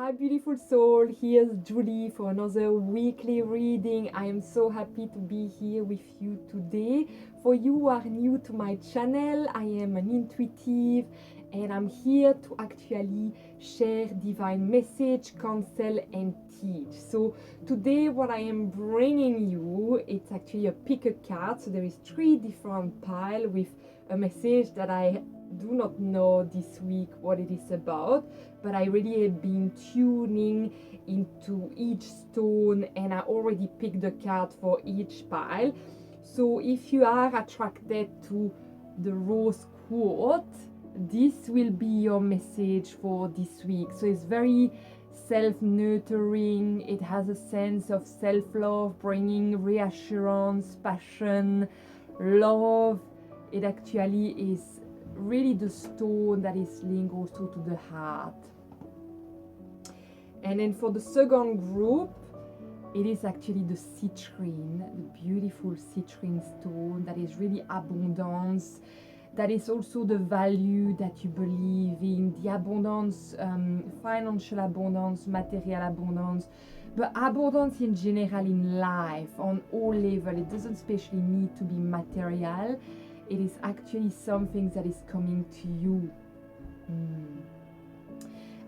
Hi beautiful soul, here's Julie for another weekly reading. I am so happy to be here with you today. For you who are new to my channel, I am an intuitive and I'm here to actually share divine message, counsel and teach. So today what I am bringing you, it's actually a pick a card. So there is 3 different piles with a message that I do not know this week what it is about, but I really have been tuning into each stone and I already picked the card for each pile. So if you are attracted to the rose quartz, this will be your message for this week. So it's very self-nurturing, it has a sense of self-love, bringing reassurance, passion, love. It actually is really the stone that is linked also to the heart. And then for the second group, it is actually the citrine, the beautiful citrine stone that is really abundance. That is also the value that you believe in, the abundance, financial abundance, material abundance, but abundance in general in life on all levels. It doesn't especially need to be material. It is actually something that is coming to you.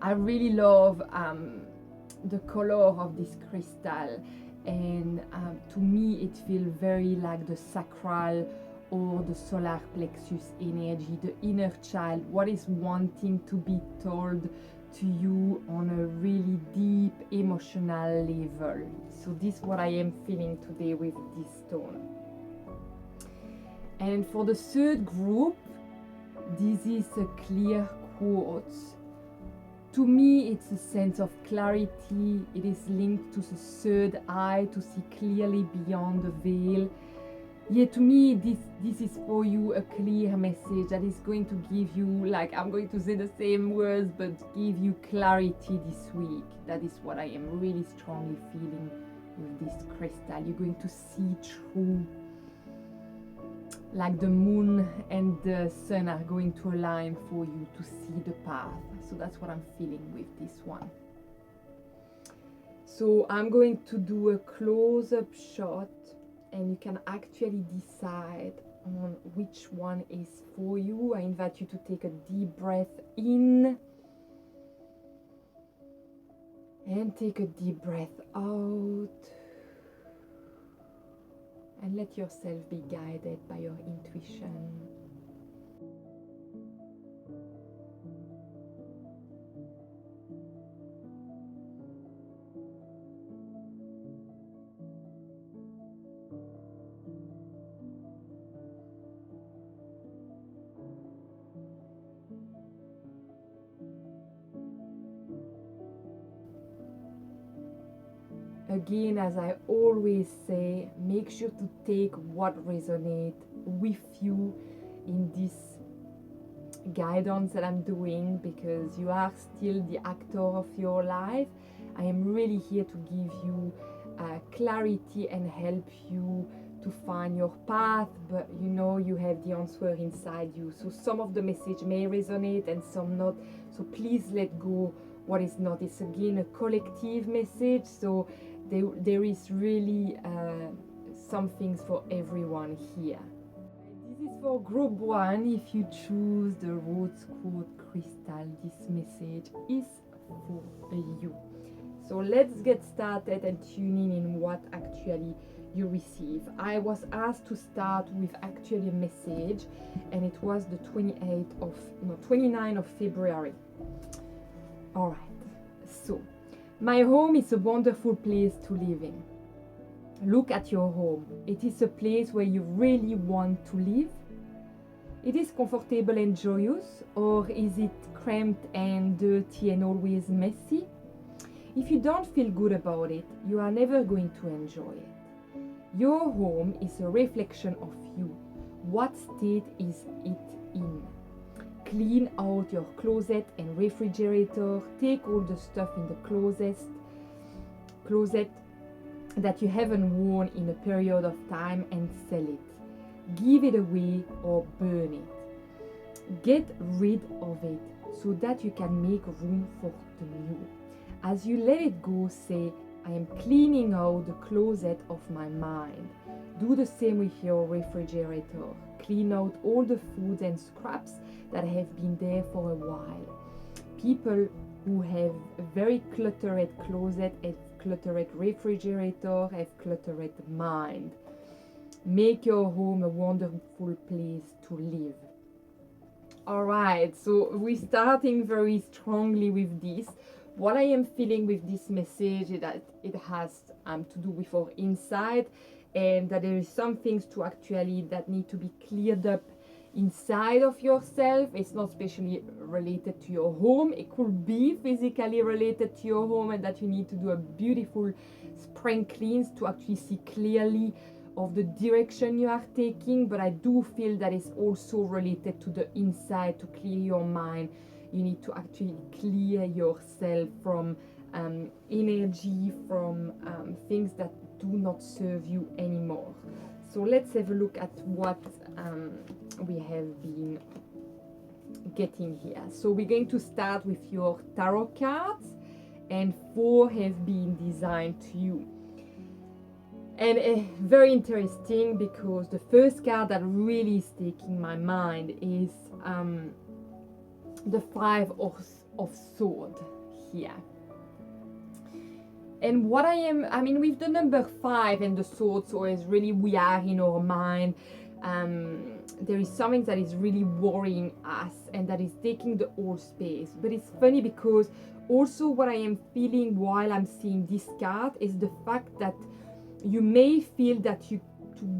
I really love the color of this crystal, and to me it feels very like the sacral or the solar plexus energy, the inner child, what is wanting to be told to you on a really deep emotional level. So this is what I am feeling today with this stone. And for the third group, this is a clear quartz. To me, it's a sense of clarity. It is linked to the third eye, to see clearly beyond the veil. Yeah, to me, this is for you a clear message that is going to give you, like, I'm going to say the same words, but give you clarity this week. That is what I am really strongly feeling with this crystal. You're going to see through, like the moon and the sun are going to align for you to see the path. So that's what I'm feeling with this one. So I'm going to do a close-up shot and you can actually decide on which one is for you. I invite you to take a deep breath in and take a deep breath out. And let yourself be guided by your intuition. Again, as I always say, make sure to take what resonates with you in this guidance that I'm doing, because you are still the actor of your life. I am really here to give you clarity and help you to find your path, but you know you have the answer inside you. So some of the message may resonate and some not. So please let go what is not. It's again a collective message, so there is really some things for everyone here. This is for group 1. If you choose the rose quartz crystal, this message is for you. So let's get started and tune in what actually you receive. I was asked to start with actually a message, and it was the 29th of February. All right, so my home is a wonderful place to live in. Look at your home. It is a place where you really want to live. It is comfortable and joyous, or is it cramped and dirty and always messy? If you don't feel good about it, you are never going to enjoy it. Your home is a reflection of you. What state is it in? Clean out your closet and refrigerator. Take all the stuff in the closet that you haven't worn in a period of time and sell it. Give it away or burn it. Get rid of it so that you can make room for the new. As you let it go, say, I am cleaning out the closet of my mind. Do the same with your refrigerator. Clean out all the food and scraps that have been there for a while. People who have a very cluttered closet, have cluttered refrigerator, have cluttered mind. Make your home a wonderful place to live. Alright, so we're starting very strongly with this. What I am feeling with this message is that it has to do with our inside, and that there is some things to actually that need to be cleared up inside of yourself. It's not especially related to your home. It could be physically related to your home, and that you need to do a beautiful spring cleanse to actually see clearly of the direction you are taking. But I do feel that it's also related to the inside. To clear your mind, you need to actually clear yourself from energy, from things that do not serve you anymore. So let's have a look at what we have been getting here. So we're going to start with your tarot cards, and 4 have been designed to you. And very interesting, because the first card that really is taking my mind is the 5 of Swords here. And what I mean, with the number 5 and the Sword, so is really we are in our mind. There is something that is really worrying us, and that is taking the whole space. But it's funny, because also what I am feeling while I'm seeing this card is the fact that you may feel that to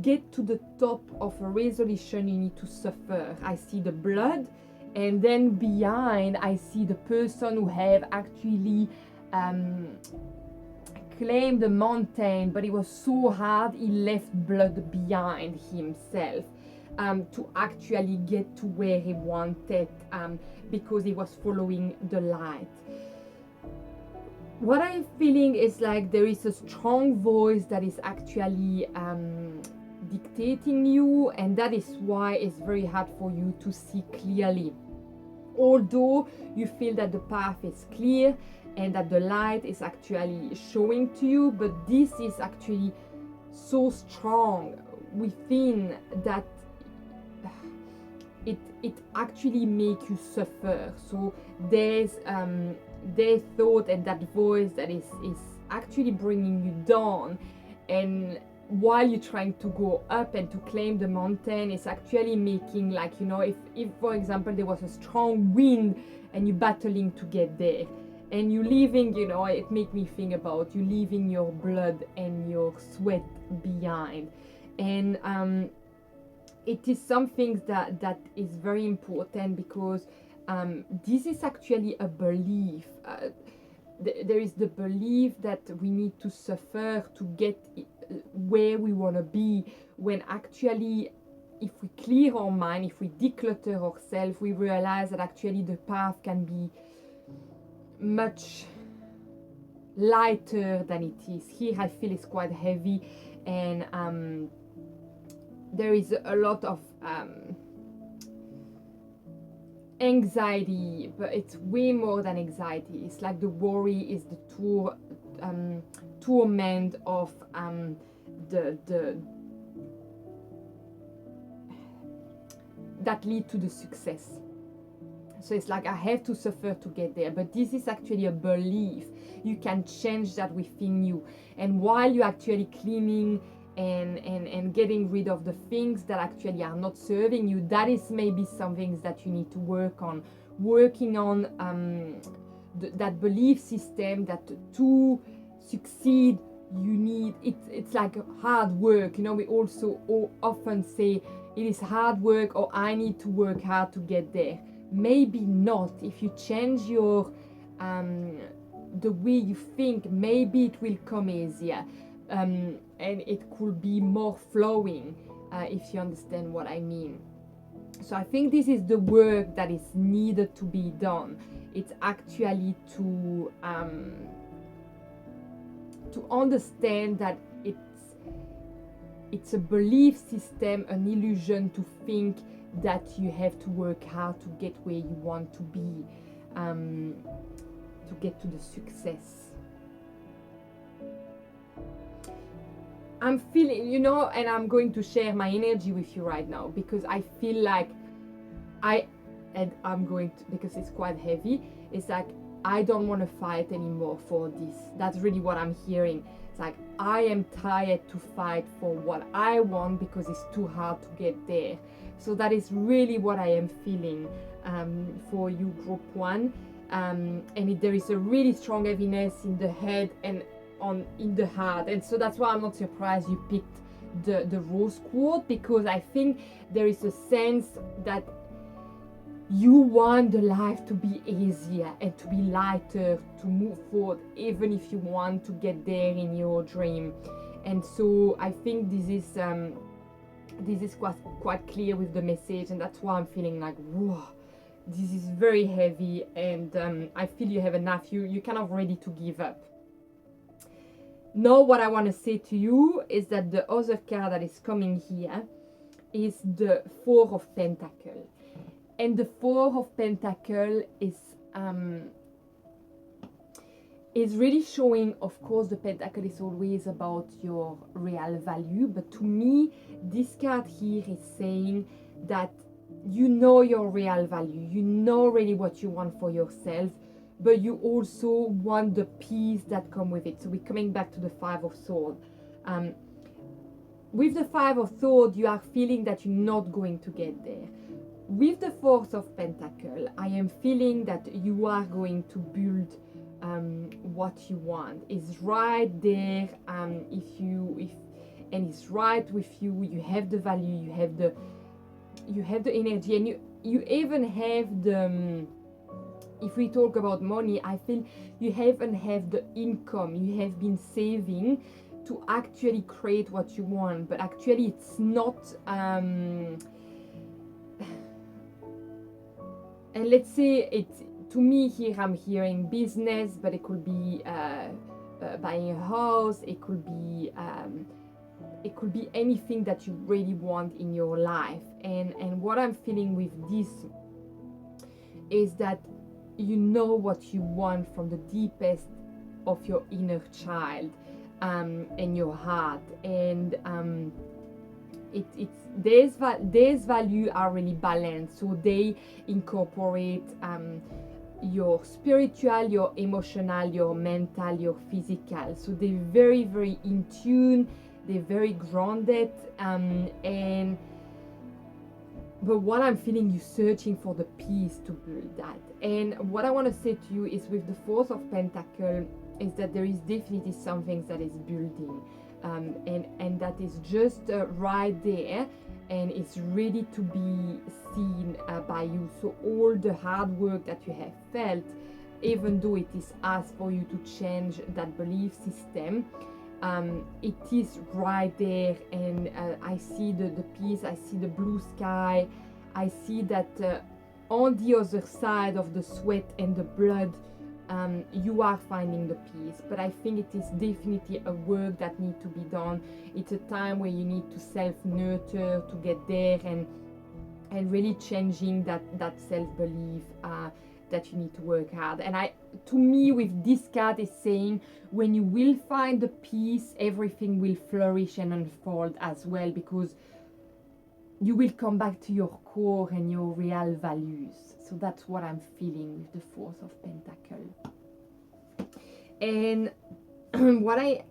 get to the top of a resolution, you need to suffer. I see the blood, and then behind I see the person who have actually claimed the mountain, but it was so hard he left blood behind himself to actually get to where he wanted, because he was following the light. What I'm feeling is like there is a strong voice that is actually dictating you, and that is why it's very hard for you to see clearly. Although you feel that the path is clear and that the light is actually showing to you, but this is actually so strong within that it actually makes you suffer. So there's their thought and that voice that is actually bringing you down, and while you're trying to go up and to claim the mountain, it's actually making, like, you know, if for example there was a strong wind and you're battling to get there, and you leaving, you know, it make me think about you leaving your blood and your sweat behind. And it is something that is very important, because this is actually a belief. There is the belief that we need to suffer to get where we want to be, when actually if we clear our mind, if we declutter ourselves, we realize that actually the path can be much lighter than it is. Here I feel it's quite heavy, and there is a lot of anxiety, but it's way more than anxiety. It's like the worry is the torment of the that lead to the success. So it's like I have to suffer to get there, but this is actually a belief. You can change that within you, and while you're actually cleaning and getting rid of the things that actually are not serving you, that is maybe some things that you need to working on that belief system that to succeed you need it's like hard work. You know, we also often say it is hard work, or I need to work hard to get there. Maybe not. If you change your the way you think, maybe it will come easier. And it could be more flowing, if you understand what I mean. So I think this is the work that is needed to be done. It's actually to understand that it's a belief system, an illusion to think that you have to work hard to get where you want to be. To to get to the success. I'm feeling, you know, and I'm going to share my energy with you right now, because I feel like I'm going to, because it's quite heavy, it's like I don't want to fight anymore for this. That's really what I'm hearing. It's like I am tired to fight for what I want because it's too hard to get there. So that is really what I am feeling for you, group 1. There is a really strong heaviness in the head and in the heart, and so that's why I'm not surprised you picked the rose quartz, because I think there is a sense that you want the life to be easier and to be lighter, to move forward, even if you want to get there in your dream. And so I think this is quite clear with the message, and that's why I'm feeling like, whoa, this is very heavy, and I feel you have enough. You're kind of ready to give up. Now what I want to say to you is that the other card that is coming here is the 4 of Pentacles. And the 4 of Pentacles is really showing, of course, the Pentacle is always about your real value. But to me, this card here is saying that you know your real value. You know really what you want for yourself, but you also want the peace that comes with it. So we're coming back to the 5 of Swords. With the 5 of Swords, you are feeling that you're not going to get there. With the 4 of Pentacles, I am feeling that you are going to build what you want. It's right there. And it's right with you. You have the value. You have the energy, and you even have the. If we talk about money, I feel you even have the income. You have been saving to actually create what you want, but actually it's not. And let's say it's, to me here I'm hearing business, but it could be buying a house. It could be anything that you really want in your life. And what I'm feeling with this is that you know what you want from the deepest of your inner child and your heart, and these values are really balanced, so they incorporate your spiritual, your emotional, your mental, your physical. So they're very, very in tune, they're very grounded, but what I'm feeling, you're searching for the peace to build that. And what I want to say to you is with the 4 of Pentacles is that there is definitely something that is building, and that is just right there, and it's ready to be seen by you. So all the hard work that you have felt, even though it is asked for you to change that belief system, it is right there. And I see the peace, I see the blue sky, I see that on the other side of the sweat and the blood, you are finding the peace. But I think it is definitely a work that needs to be done. It's a time where you need to self-nurture to get there, and really changing that self-belief that you need to work hard. And to me, with this card is saying, when you will find the peace, everything will flourish and unfold as well, because you will come back to your core and your real values. So that's what I'm feeling with the 4 of Pentacles. And what I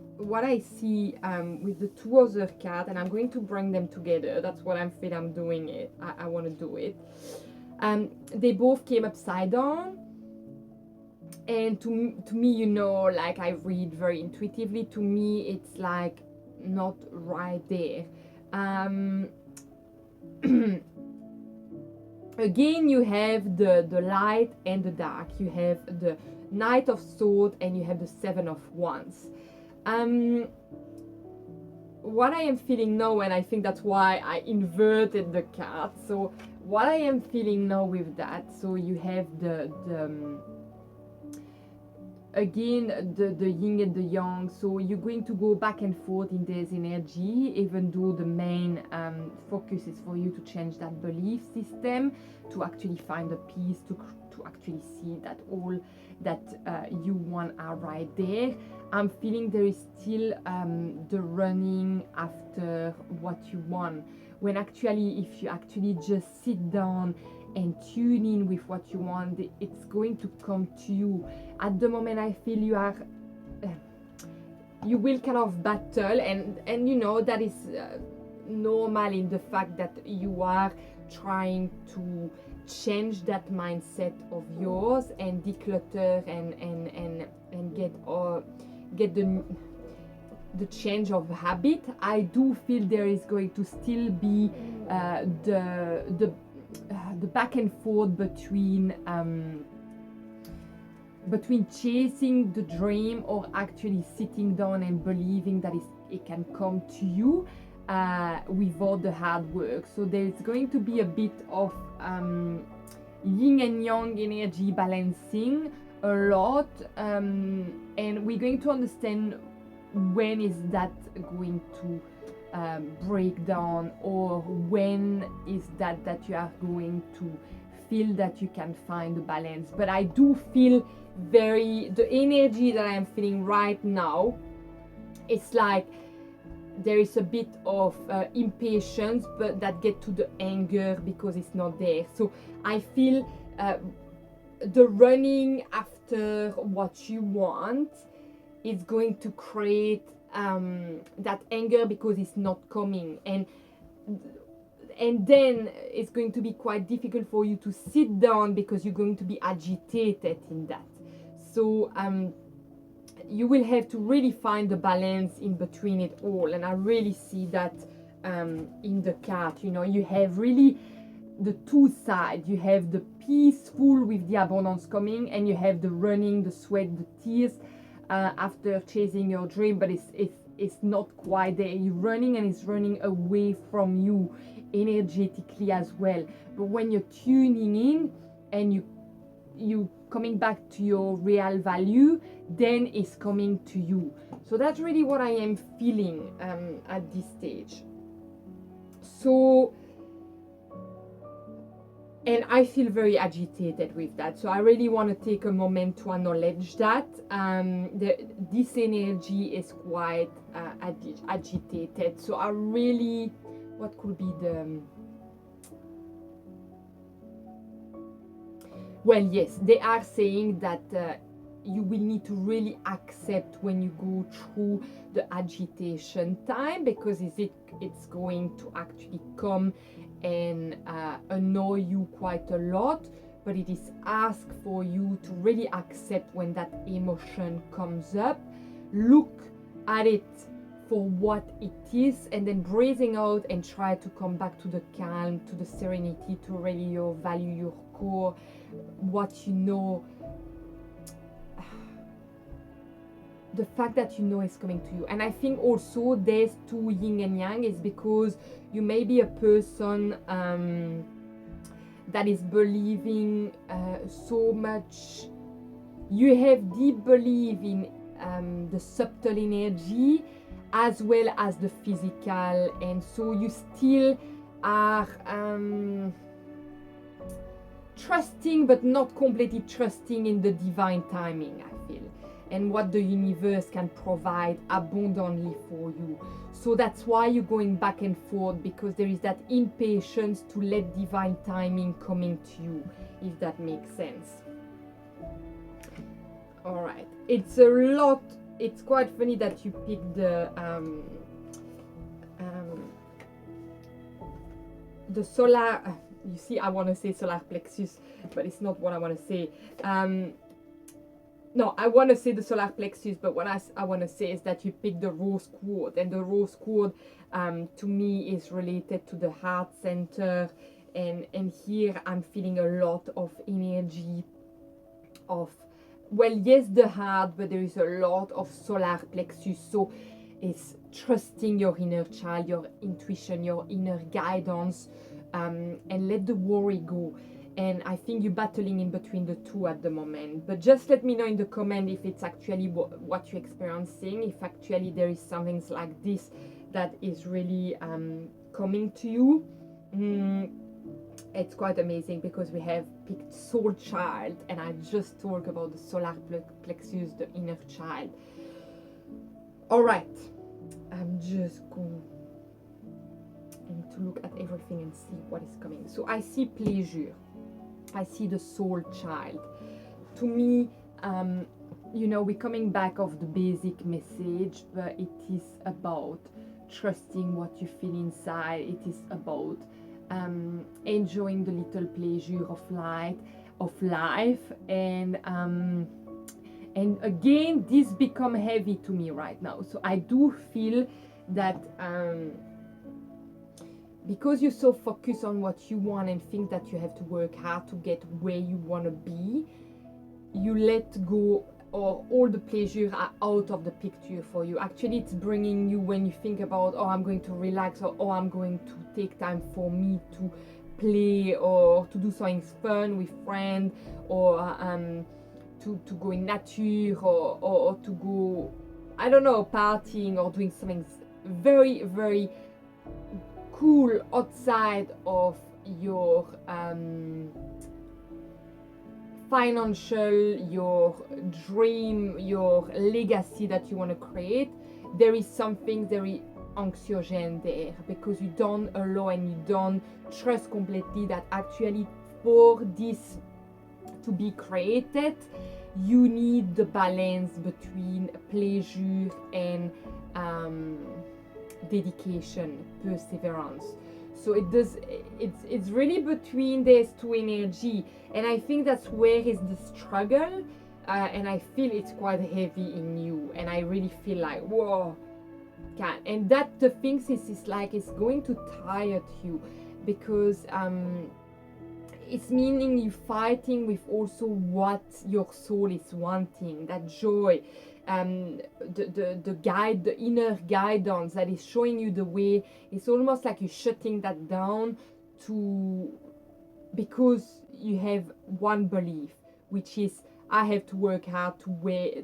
see with the 2 other cards, and I'm going to bring them together. That's what I'm feeling. I'm doing it. I want to do it. They both came upside down, and to me, you know, like I read very intuitively. To me, it's like not right there. Again, you have the light and the dark. You have the Knight of Swords and you have the 7 of Wands. What I am feeling now, and I think that's why I inverted the card. So what I am feeling now with that, so you have again, the yin and the yang, so you're going to go back and forth in this energy, even though the main focus is for you to change that belief system, to actually find a peace, to actually see that all that you want are right there. I'm feeling there is still the running after what you want, when actually if you actually just sit down and tune in with what you want, it's going to come to you. At the moment I feel you are you will kind of battle, and you know that is normal in the fact that you are trying to change that mindset of yours and declutter and get the change of habit. I do feel there is going to still be the back and forth between chasing the dream or actually sitting down and believing that it can come to you without the hard work. So there's going to be a bit of yin and yang energy balancing a lot, and we're going to understand when is that going to break down, or when is that you are going to feel that you can find the balance. But I do feel the energy that I am feeling right now, it's like there is a bit of impatience, but that get to the anger because it's not there. So I feel the running after what you want is going to create that anger because it's not coming, and then it's going to be quite difficult for you to sit down because you're going to be agitated in that. So you will have to really find the balance in between it all, and I really see that in the card. You know, you have really the two sides. You have the peaceful with the abundance coming, and you have the running, the sweat, the tears after chasing your dream, but it's not quite there. You're running, and it's running away from you energetically as well. But when you're tuning in and you coming back to your real value, then it's coming to you. So that's really what I am feeling at this stage. So, and I feel very agitated with that. So I really want to take a moment to acknowledge that this energy is quite agitated. So I really, what could be the... Well, yes, they are saying that you will need to really accept when you go through the agitation time, because it's going to actually come and annoy you quite a lot, but it is asked for you to really accept when that emotion comes up, look at it for what it is, and then breathing out and try to come back to the calm, to the serenity, to really your value, your core, what you know, the fact that you know is coming to you. And I think also there's two yin and yang is because you may be a person that is believing so much, you have deep belief in the subtle energy as well as the physical, and so you still are trusting but not completely trusting in the divine timing, I feel, and what the universe can provide abundantly for you. So that's why you're going back and forth, because there is that impatience to let divine timing coming to you, if that makes sense. All right, it's a lot. It's quite funny that you picked the solar. You see, I want to say solar plexus, but it's not what I want to say. No, I want to say the solar plexus, but what I want to say is that you picked the rose quartz, and the rose quartz to me is related to the heart center, and here I'm feeling a lot of energy of, well, yes, the heart, but there is a lot of solar plexus. So it's trusting your inner child, your intuition, your inner guidance, and let the worry go. and I think you're battling in between the two at the moment. But just let me know in the comment if it's actually what you're experiencing, if actually there is something like this that is really coming to you. It's quite amazing because we have picked soul child, and I just talk about the solar plexus, the inner child. All right, I'm just going to look at everything and see what is coming. So I see pleasure, I see the soul child. To me, you know, we're coming back of the basic message, but it is about trusting what you feel inside. It is about enjoying the little pleasure of life, and again, this become heavy to me right now. So I do feel that because you're so focused on what you want and think that you have to work hard to get where you want to be, you let go, or all the pleasure are out of the picture for you. Actually, it's bringing you, when you think about, oh, I'm going to relax, or oh, I'm going to take time for me to play, or to do something fun with friends, or to go in nature, or to go, I don't know, partying, or doing something very, very cool outside of your financial, your dream, your legacy that you want to create. There is something very anxiogene there, because you don't allow and you don't trust completely that actually for this to be created, you need the balance between pleasure and dedication, perseverance. So it's really between these two energy, and I think that's where is the struggle, and I feel it's quite heavy in you, and I really feel like, whoa, and that the things is like it's going to tire you, because it's meaning you fighting with also what your soul is wanting, that joy, the guide, the inner guidance that is showing you the way. It's almost like you're shutting that down because you have one belief, which is, I have to work hard to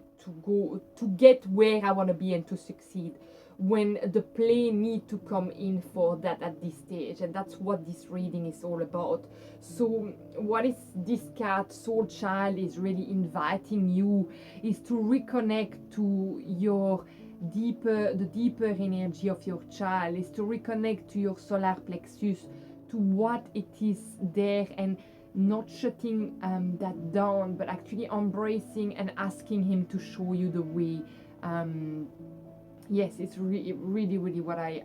get where I want to be and to succeed, when the play need to come in for that at this stage. And that's what this reading is all about. So what is this card, Soul Child, is really inviting you is to reconnect to the deeper energy of your child, is to reconnect to your solar plexus, to what it is there, and not shutting that down, but actually embracing and asking him to show you the way. Yes, it's really what I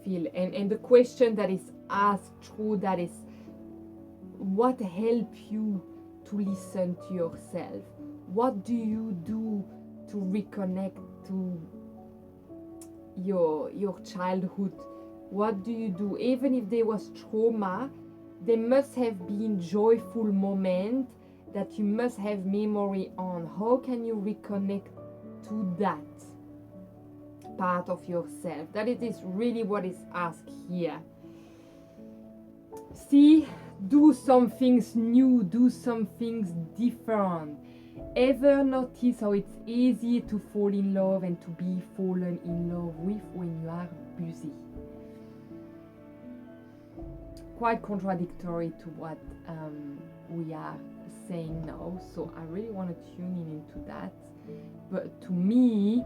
feel. And the question that is asked through that is, what helps you to listen to yourself? What do you do to reconnect to your childhood? What do you do? Even if there was trauma, there must have been joyful moments that you must have memory on. How can you reconnect to that part of yourself? That it is really what is asked here. See, do some things new, do some things different. Ever notice how it's easy to fall in love and to be fallen in love with when you are busy? Quite contradictory to what we are saying now, so I really want to tune in into that. But to me,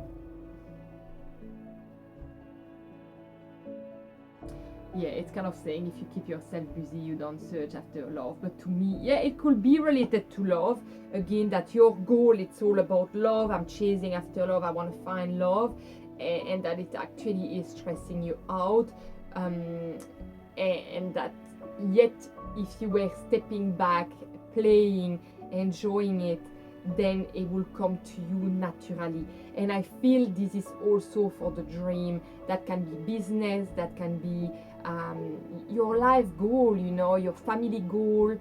yeah, it's kind of saying if you keep yourself busy, you don't search after love. But to me, yeah, it could be related to love. Again, that your goal, it's all about love. I'm chasing after love. I want to find love, and that it actually is stressing you out. And that yet, if you were stepping back, playing, enjoying it, then it will come to you naturally. And I feel this is also for the dream. That can be business, that can be your life goal, you know, your family goal,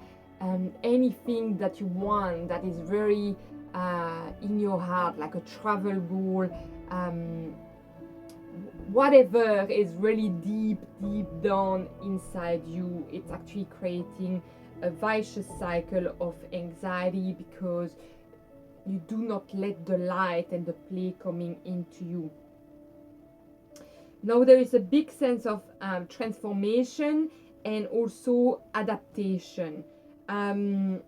anything that you want that is very in your heart, like a travel goal, whatever is really deep down inside you, it's actually creating a vicious cycle of anxiety because you do not let the light and the play coming into you. Now there is a big sense of transformation and also adaptation. I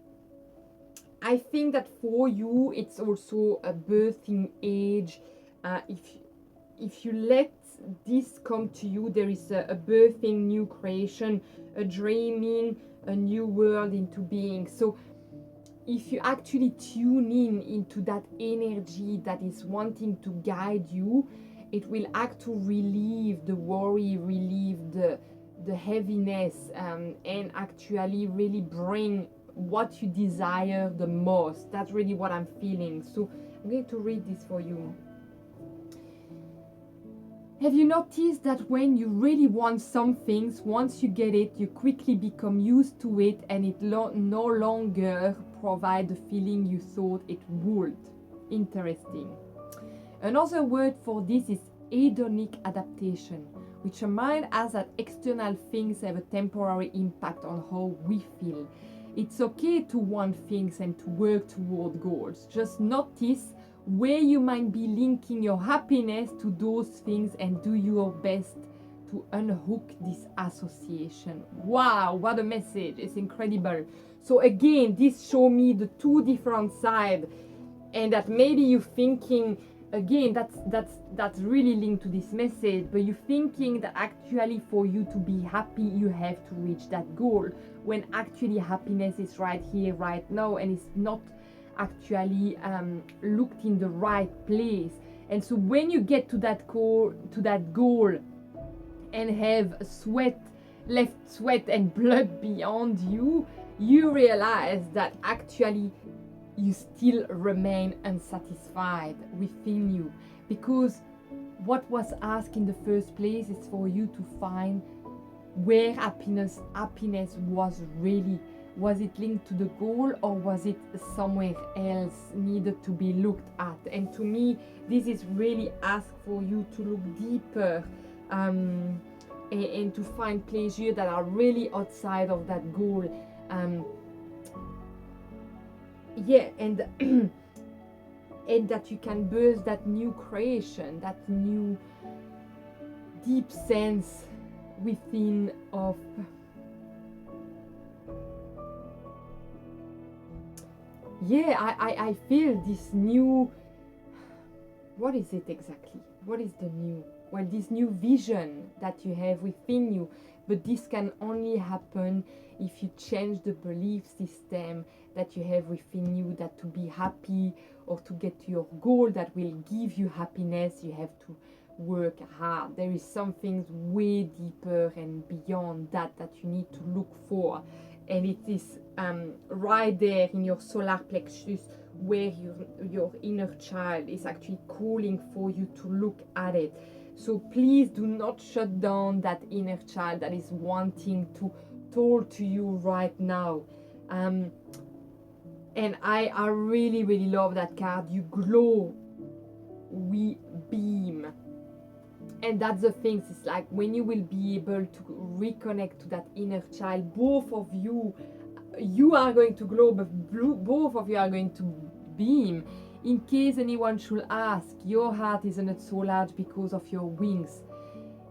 think that for you it's also a birthing age. If you let this come to you, there is a birthing new creation, a dreaming a new world into being. So if you actually tune into that energy that is wanting to guide you, it will act to relieve the worry, relieve the heaviness, and actually really bring what you desire the most. That's really what I'm feeling. So I'm going to read this for you. Have you noticed that when you really want some things, once you get it, you quickly become used to it and it no longer provides the feeling you thought it would? Interesting. Another word for this is hedonic adaptation, which reminds us that external things have a temporary impact on how we feel. It's okay to want things and to work toward goals. Just notice where you might be linking your happiness to those things and do your best to unhook this association. Wow, what a message. It's incredible. So again, this shows me the two different sides, and that maybe you're thinking, again, that's really linked to this message, but you're thinking that actually for you to be happy, you have to reach that goal, when actually happiness is right here, right now, and it's not actually looked in the right place. And so when you get to that goal and have left sweat and blood beyond you, you realize that actually you still remain unsatisfied within you, because what was asked in the first place is for you to find where happiness was really. Was it linked to the goal, or was it somewhere else needed to be looked at? And to me, this is really ask for you to look deeper, and to find pleasure that are really outside of that goal. And and that you can birth that new creation, that new deep sense within of I feel this new, what is it exactly? What is the new? Well, this new vision that you have within you, but this can only happen if you change the belief system that you have within you, that to be happy or to get to your goal that will give you happiness, you have to work hard. There is something way deeper and beyond that you need to look for. And it is right there in your solar plexus, where your inner child is actually calling for you to look at it. So please do not shut down that inner child that is wanting to talk to you right now. And I really, really love that card. You glow, we beam. And that's the thing, it's like when you will be able to reconnect to that inner child, both of you are going to glow, but both of you are going to beam. In case anyone should ask, your heart isn't so large because of your wings.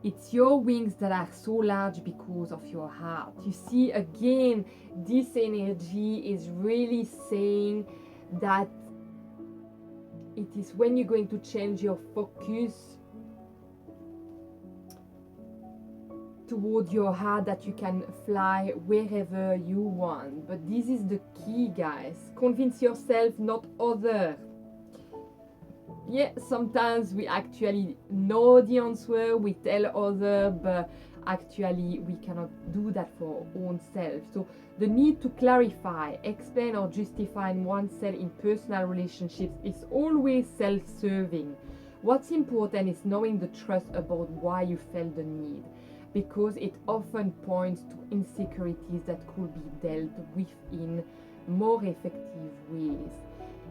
It's your wings that are so large because of your heart. You see, again, this energy is really saying that it is when you're going to change your focus toward your heart that you can fly wherever you want. But this is the key, guys. Convince yourself, not other. Yeah, sometimes we actually know the answer, we tell other, but actually we cannot do that for our own self. So the need to clarify, explain or justify oneself in personal relationships is always self-serving. What's important is knowing the truth about why you felt the need, because it often points to insecurities that could be dealt with in more effective ways.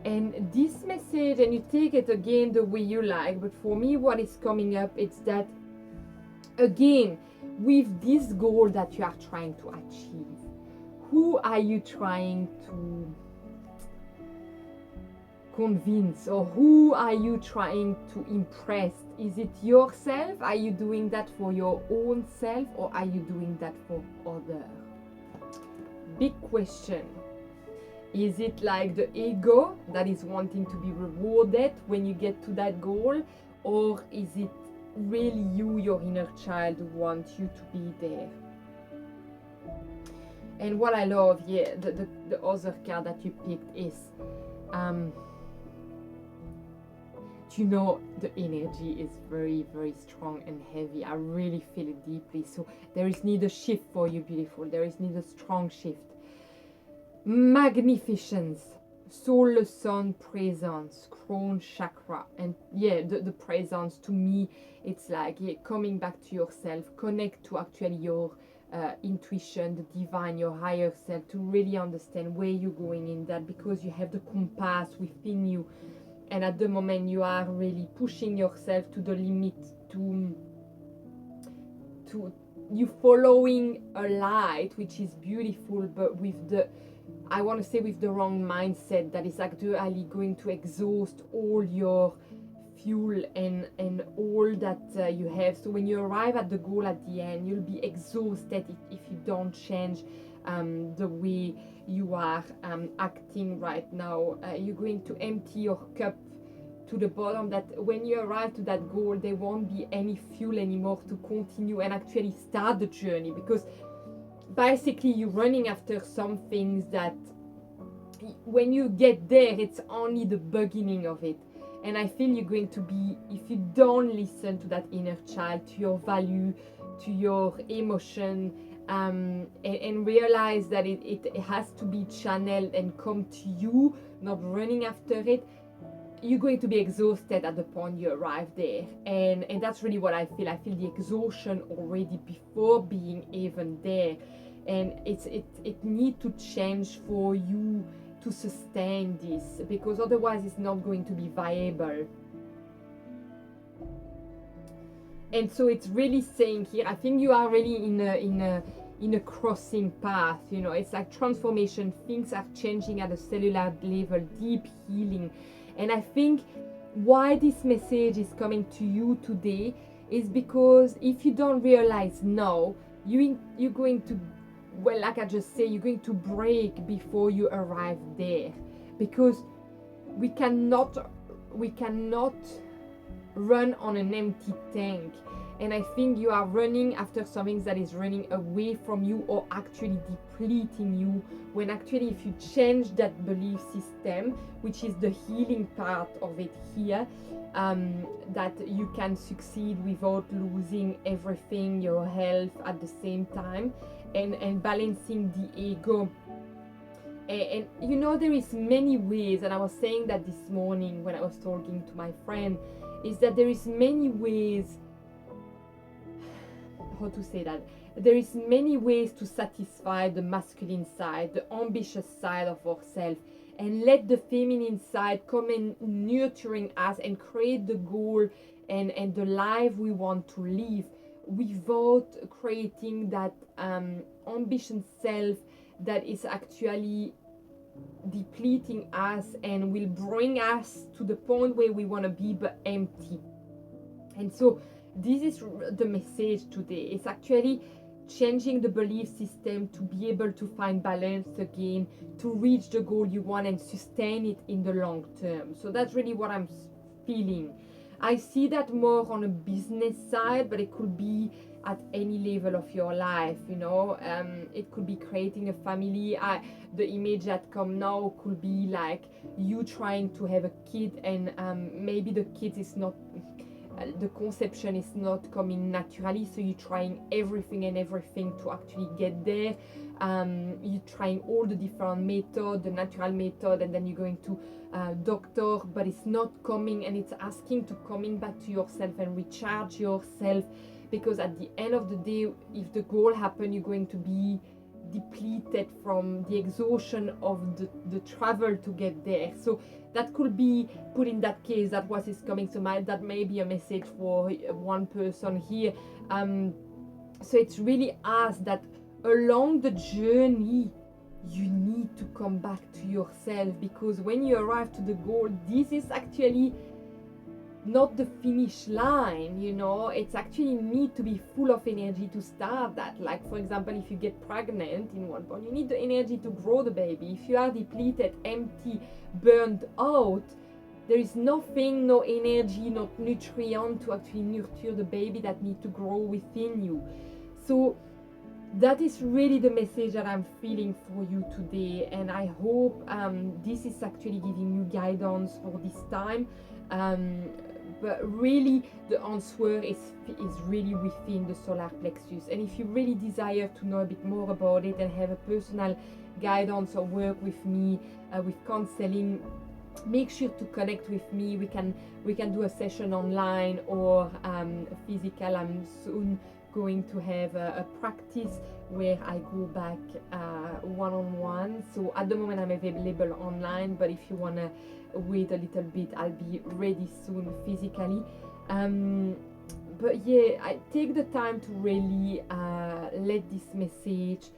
And this message, and you take it again the way you like, but for me what is coming up, it's that Again, with this goal that you are trying to achieve, who are you trying to convince, or who are you trying to impress? Is it yourself? Are you doing that for your own self, or are you doing that for others? Big question. Is it like the ego that is wanting to be rewarded when you get to that goal, or is it really you, your inner child, who wants you to be there? And what I love, yeah, the other card that you picked is you know, the energy is very, very strong and heavy. I really feel it deeply. So there is need a shift for you, beautiful. There is need a strong shift. Magnificence, soul, sun, presence, crown chakra. And yeah, the presence, to me, it's like, yeah, coming back to yourself, connect to actually your intuition, the divine, your higher self, to really understand where you're going in that, because you have the compass within you. And at the moment you are really pushing yourself to the limit, to you following a light, which is beautiful, but with the, I want to say, with the wrong mindset that is actually going to exhaust all your fuel and all that you have. So when you arrive at the goal at the end, you'll be exhausted if you don't change the way you are acting right now. You're going to empty your cup to the bottom, that when you arrive to that goal, there won't be any fuel anymore to continue and actually start the journey, because basically you're running after some things that when you get there, it's only the beginning of it. And I feel you're going to be, if you don't listen to that inner child, to your value, to your emotion, and realize that it has to be channeled and come to you, not running after it, you're going to be exhausted at the point you arrive there. And that's really what I feel. I feel the exhaustion already before being even there. And it needs to change for you to sustain this, because otherwise it's not going to be viable. And so it's really saying here, I think you are really in a crossing path. You know, it's like transformation. Things are changing at a cellular level, deep healing. And I think why this message is coming to you today is because if you don't realize now, you're going to, well, like I just say, you're going to break before you arrive there, because we cannot run on an empty tank. And I think you are running after something that is running away from you, or actually depleting you, when actually if you change that belief system, which is the healing part of it here, that you can succeed without losing everything, your health at the same time, and balancing the ego. And you know, there is many ways, and I was saying that this morning when I was talking to my friend, is that there is many ways, how to say that, there is many ways to satisfy the masculine side, the ambitious side of ourselves, and let the feminine side come in nurturing us and create the goal and the life we want to live, without creating that ambition self that is actually depleting us and will bring us to the point where we want to be, but empty. And so this is the message today. It's actually changing the belief system to be able to find balance again, to reach the goal you want and sustain it in the long term. So that's really what I'm feeling. I see that more on a business side, but it could be at any level of your life, you know. It could be creating a family. The image that come now could be like you trying to have a kid, and maybe the kid is not, the conception is not coming naturally, so you're trying everything to actually get there. You're trying all the different methods, the natural method, and then you're going to doctor, but it's not coming, and it's asking to coming back to yourself and recharge yourself, because at the end of the day, if the goal happen, you're going to be depleted from the exhaustion of the travel to get there. So that could be put in that case, that what is coming to mind, that may be a message for one person here. So it's really us that along the journey you need to come back to yourself, because when you arrive to the goal, this is actually not the finish line, you know. It's actually need to be full of energy to start that. Like, for example, if you get pregnant in one point, you need the energy to grow the baby. If you are depleted, empty, burned out, there is nothing, no energy, no nutrient to actually nurture the baby that need to grow within you. So that is really the message that I'm feeling for you today, and I hope this is actually giving you guidance for this time. But really the answer is really within the solar plexus. And if you really desire to know a bit more about it and have a personal guidance or work with me with counseling, make sure to connect with me. We can do a session online or physical. I'm soon going to have a practice where I go back one-on-one. So at the moment I'm available online, but if you want to wait a little bit, I'll be ready soon physically. But yeah, I take the time to really let this message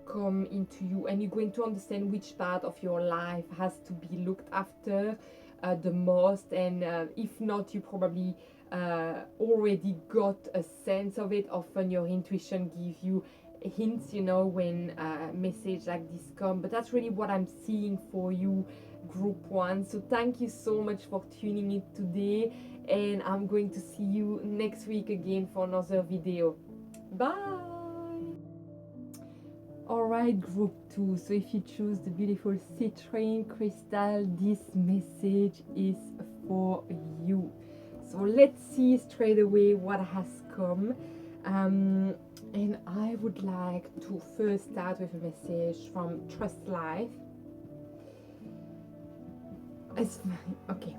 come into you, and you're going to understand which part of your life has to be looked after the most. And if not, you probably already got a sense of it. Often your intuition gives you hints, you know, when a message like this come. But that's really what I'm seeing for you, group 1. So thank you so much for tuning in today, and I'm going to see you next week again for another video. Bye. Alright, group 2, so if you choose the beautiful citrine crystal, this message is for you. So let's see straight away what has come. And I would like to first start with a message from Trust Life. Okay.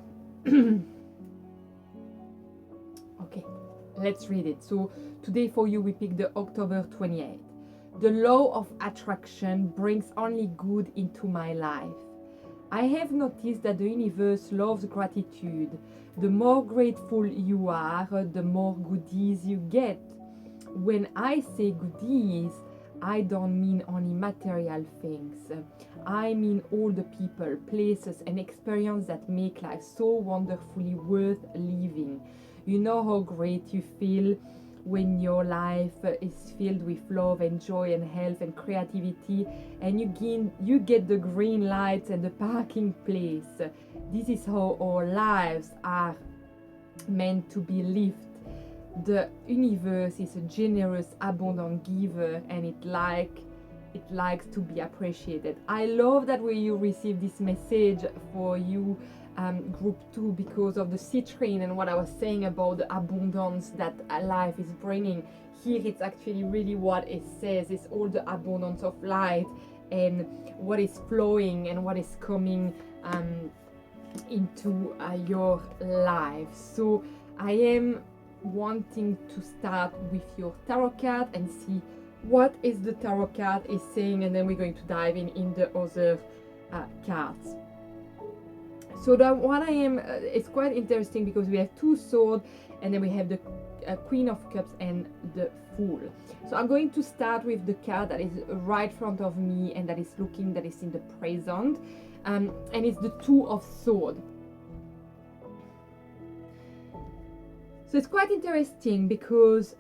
Okay, let's read it. So today for you we picked the October 28th. The law of attraction brings only good into my life. I have noticed that the universe loves gratitude. The more grateful you are, the more goodies you get. When I say goodies, I don't mean only material things. I mean all the people, places, and experiences that make life so wonderfully worth living. You know how great you feel when your life is filled with love and joy and health and creativity, and you get the green lights and the parking place. This is how our lives are meant to be lived. The universe is a generous, abundant giver, and it likes to be appreciated. I love that way you receive this message for you, group 2, because of the citrine and what I was saying about the abundance that life is bringing. Here it's actually really what it says. It's all the abundance of light and what is flowing and what is coming into your life. So I am wanting to start with your tarot card and see what is the tarot card is saying, and then we're going to dive in the other cards. So that what I am, it's quite interesting because we have 2 swords, and then we have the Queen of Cups and the Fool. So I'm going to start with the card that is right in front of me and that is in the present, and it's the 2 of Swords. So it's quite interesting because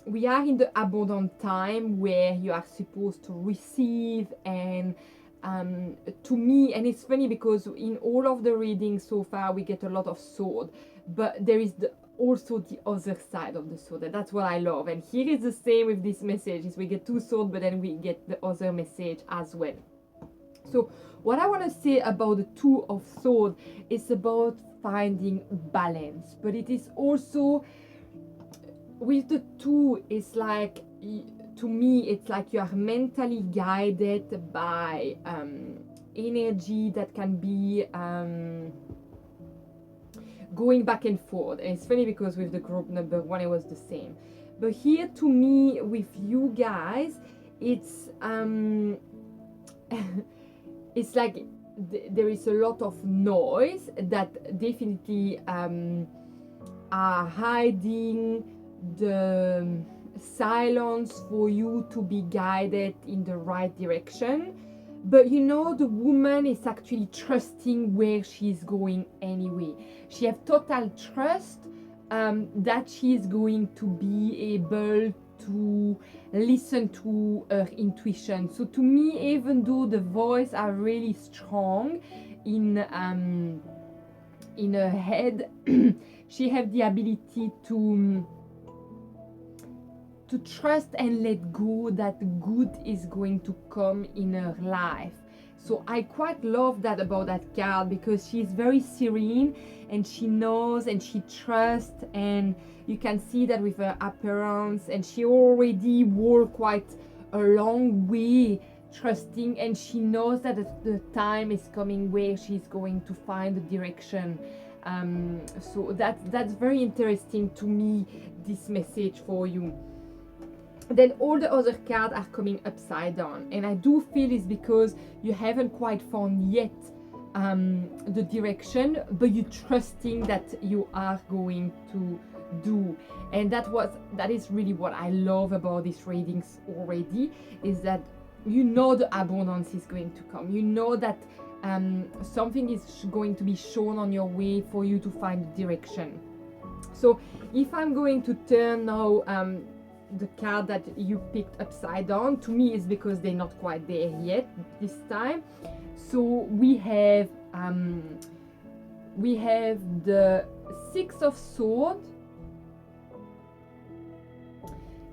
we are in the abundant time where you are supposed to receive, and to me, and it's funny because in all of the readings so far we get a lot of sword, but there is also the other side of the sword, and that's what I love. And here is the same with this message, is we get 2 swords, but then we get the other message as well. So what I want to say about the 2 of Swords is about finding balance, but it is also with the 2, it's like, to me it's like you are mentally guided by energy that can be going back and forth. And it's funny because with the group number 1 it was the same, but here to me with you guys it's it's like there is a lot of noise that definitely are hiding the silence for you to be guided in the right direction. But you know, the woman is actually trusting where she's going anyway. She have total trust that she's going to be able to listen to her intuition. So to me, even though the voice are really strong in her head, she have the ability to trust and let go that good is going to come in her life. So I quite love that about that card, because she's very serene and she knows and she trusts, and you can see that with her appearance, and she already walked quite a long way trusting, and she knows that the time is coming where she's going to find the direction. So that's very interesting to me, this message for you. Then all the other cards are coming upside down, and I do feel it's because you haven't quite found yet the direction, but you're trusting that you are going to do. And that is really what I love about these readings already, is that you know the abundance is going to come. You know that something is going to be shown on your way for you to find the direction. So if I'm going to turn now the card that you picked upside down, to me is because they're not quite there yet this time. So we have the Six of Swords,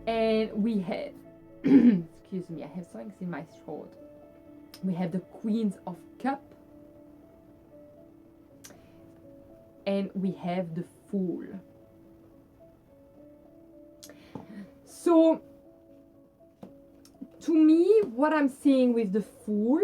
and we have excuse me, I have something in my throat. We have the Queens of Cup, and we have the Fool. So to me, what I'm seeing with the Fool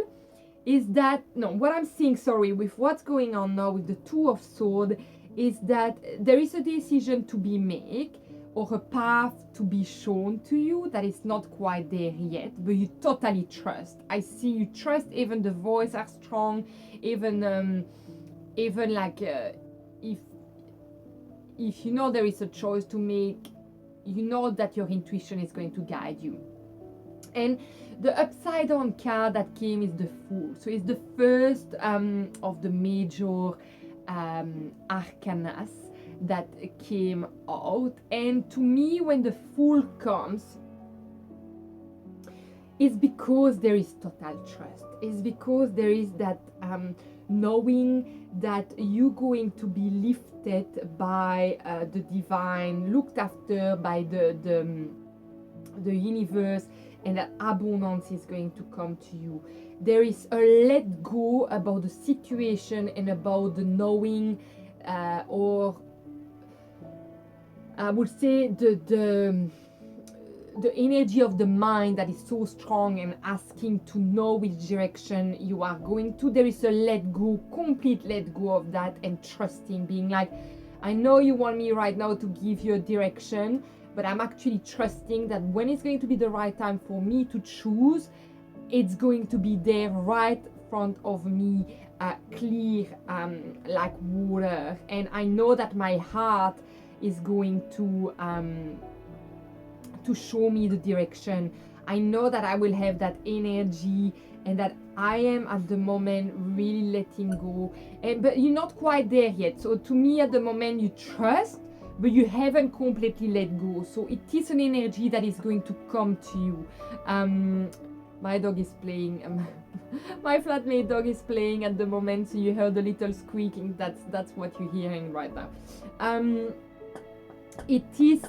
is that, with what's going on now with the Two of Swords, is that there is a decision to be made, or a path to be shown to you that is not quite there yet, but you totally trust. I see you trust, even the voice are strong, even like if you know there is a choice to make, you know that your intuition is going to guide you. And the upside down card that came is the Fool. So it's the first of the major arcanas that came out. And to me, when the Fool comes, it's because there is total trust. It's because there is that knowing that you're going to be lifted by the divine, looked after by the universe, and that abundance is going to come to you. There is a let go about the situation and about the knowing, or I would say the energy of the mind that is so strong and asking to know which direction you are going to. There is a let go, complete let go of that, and trusting, being like, I know you want me right now to give you a direction, but I'm actually trusting that when it's going to be the right time for me to choose, it's going to be there right in front of me, clear like water. And I know that my heart is going to show me the direction. I know that I will have that energy, and that I am at the moment really letting go. But you're not quite there yet. So to me, at the moment, you trust, but you haven't completely let go. So it is an energy that is going to come to you. My dog is playing. My flatmate dog is playing at the moment, so you heard a little squeaking. That's what you're hearing right now. It is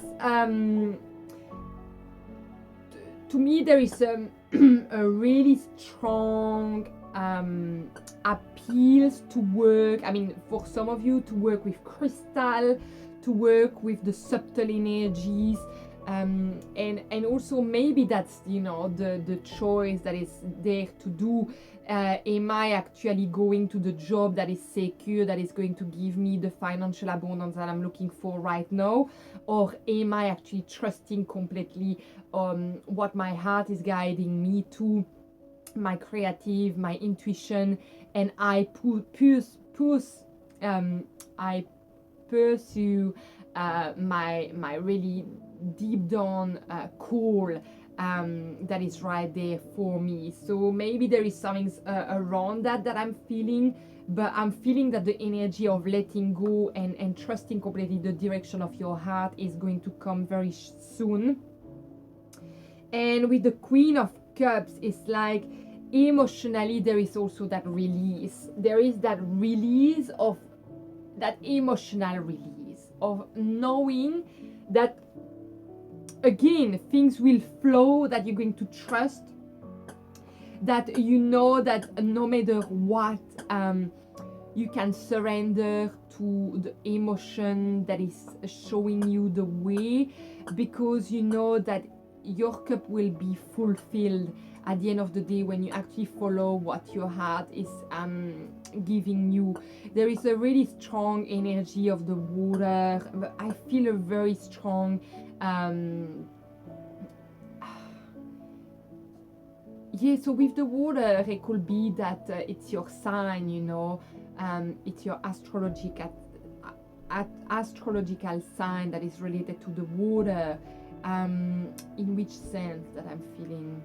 to me, there is a really strong appeals to work. I mean, for some of you, to work with crystal, to work with the subtle energies, And also maybe that's, you know, the choice that is there to do. Am I actually going to the job that is secure, that is going to give me the financial abundance that I'm looking for right now, or am I actually trusting completely what my heart is guiding me to, my creative, my intuition, and I pursue my really deep down call that is right there for me. So maybe there is something around that I'm feeling, but I'm feeling that the energy of letting go and trusting completely the direction of your heart is going to come very soon. And with the Queen of Cups, it's like emotionally there is also that release. There is that release of that emotional release of knowing that again things will flow, that you're going to trust, that you know that no matter what you can surrender to the emotion that is showing you the way, because you know that your cup will be fulfilled at the end of the day when you actually follow what your heart is giving you. There is a really strong energy of the water. I feel a very strong yeah, so with the water it could be that it's your sign, you know, it's your astrological sign that is related to the water. In which sense that I'm feeling?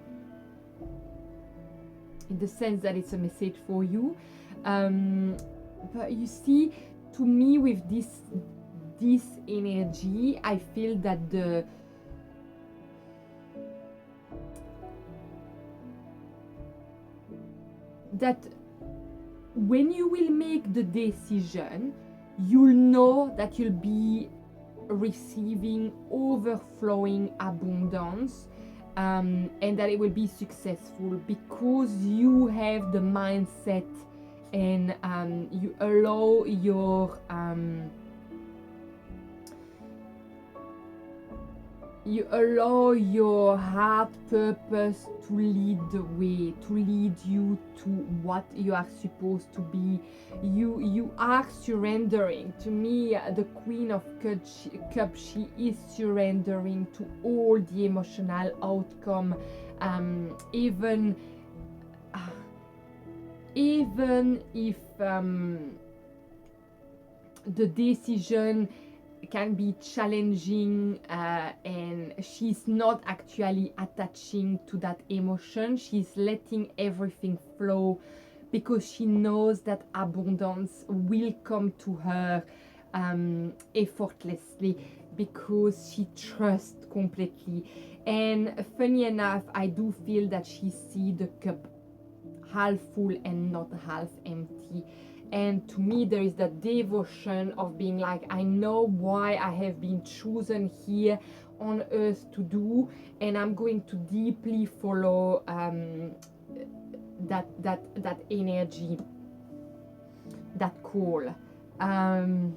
In the sense that it's a message for you. But you see, to me, with this energy, I feel that that when you will make the decision, you'll know that you'll be receiving overflowing abundance, and that it will be successful because you have the mindset and you allow your heart purpose to lead the way, to lead you to what you are supposed to be. You are surrendering. To me, the Queen of Cups, she is surrendering to all the emotional outcome, even if the decision can be challenging, and she's not actually attaching to that emotion. She's letting everything flow because she knows that abundance will come to her effortlessly, because she trusts completely. And funny enough, I do feel that she sees the cup half full and not half empty. And to me, there is that devotion of being like, I know why I have been chosen here on earth to do, and I'm going to deeply follow that energy, that call. I'm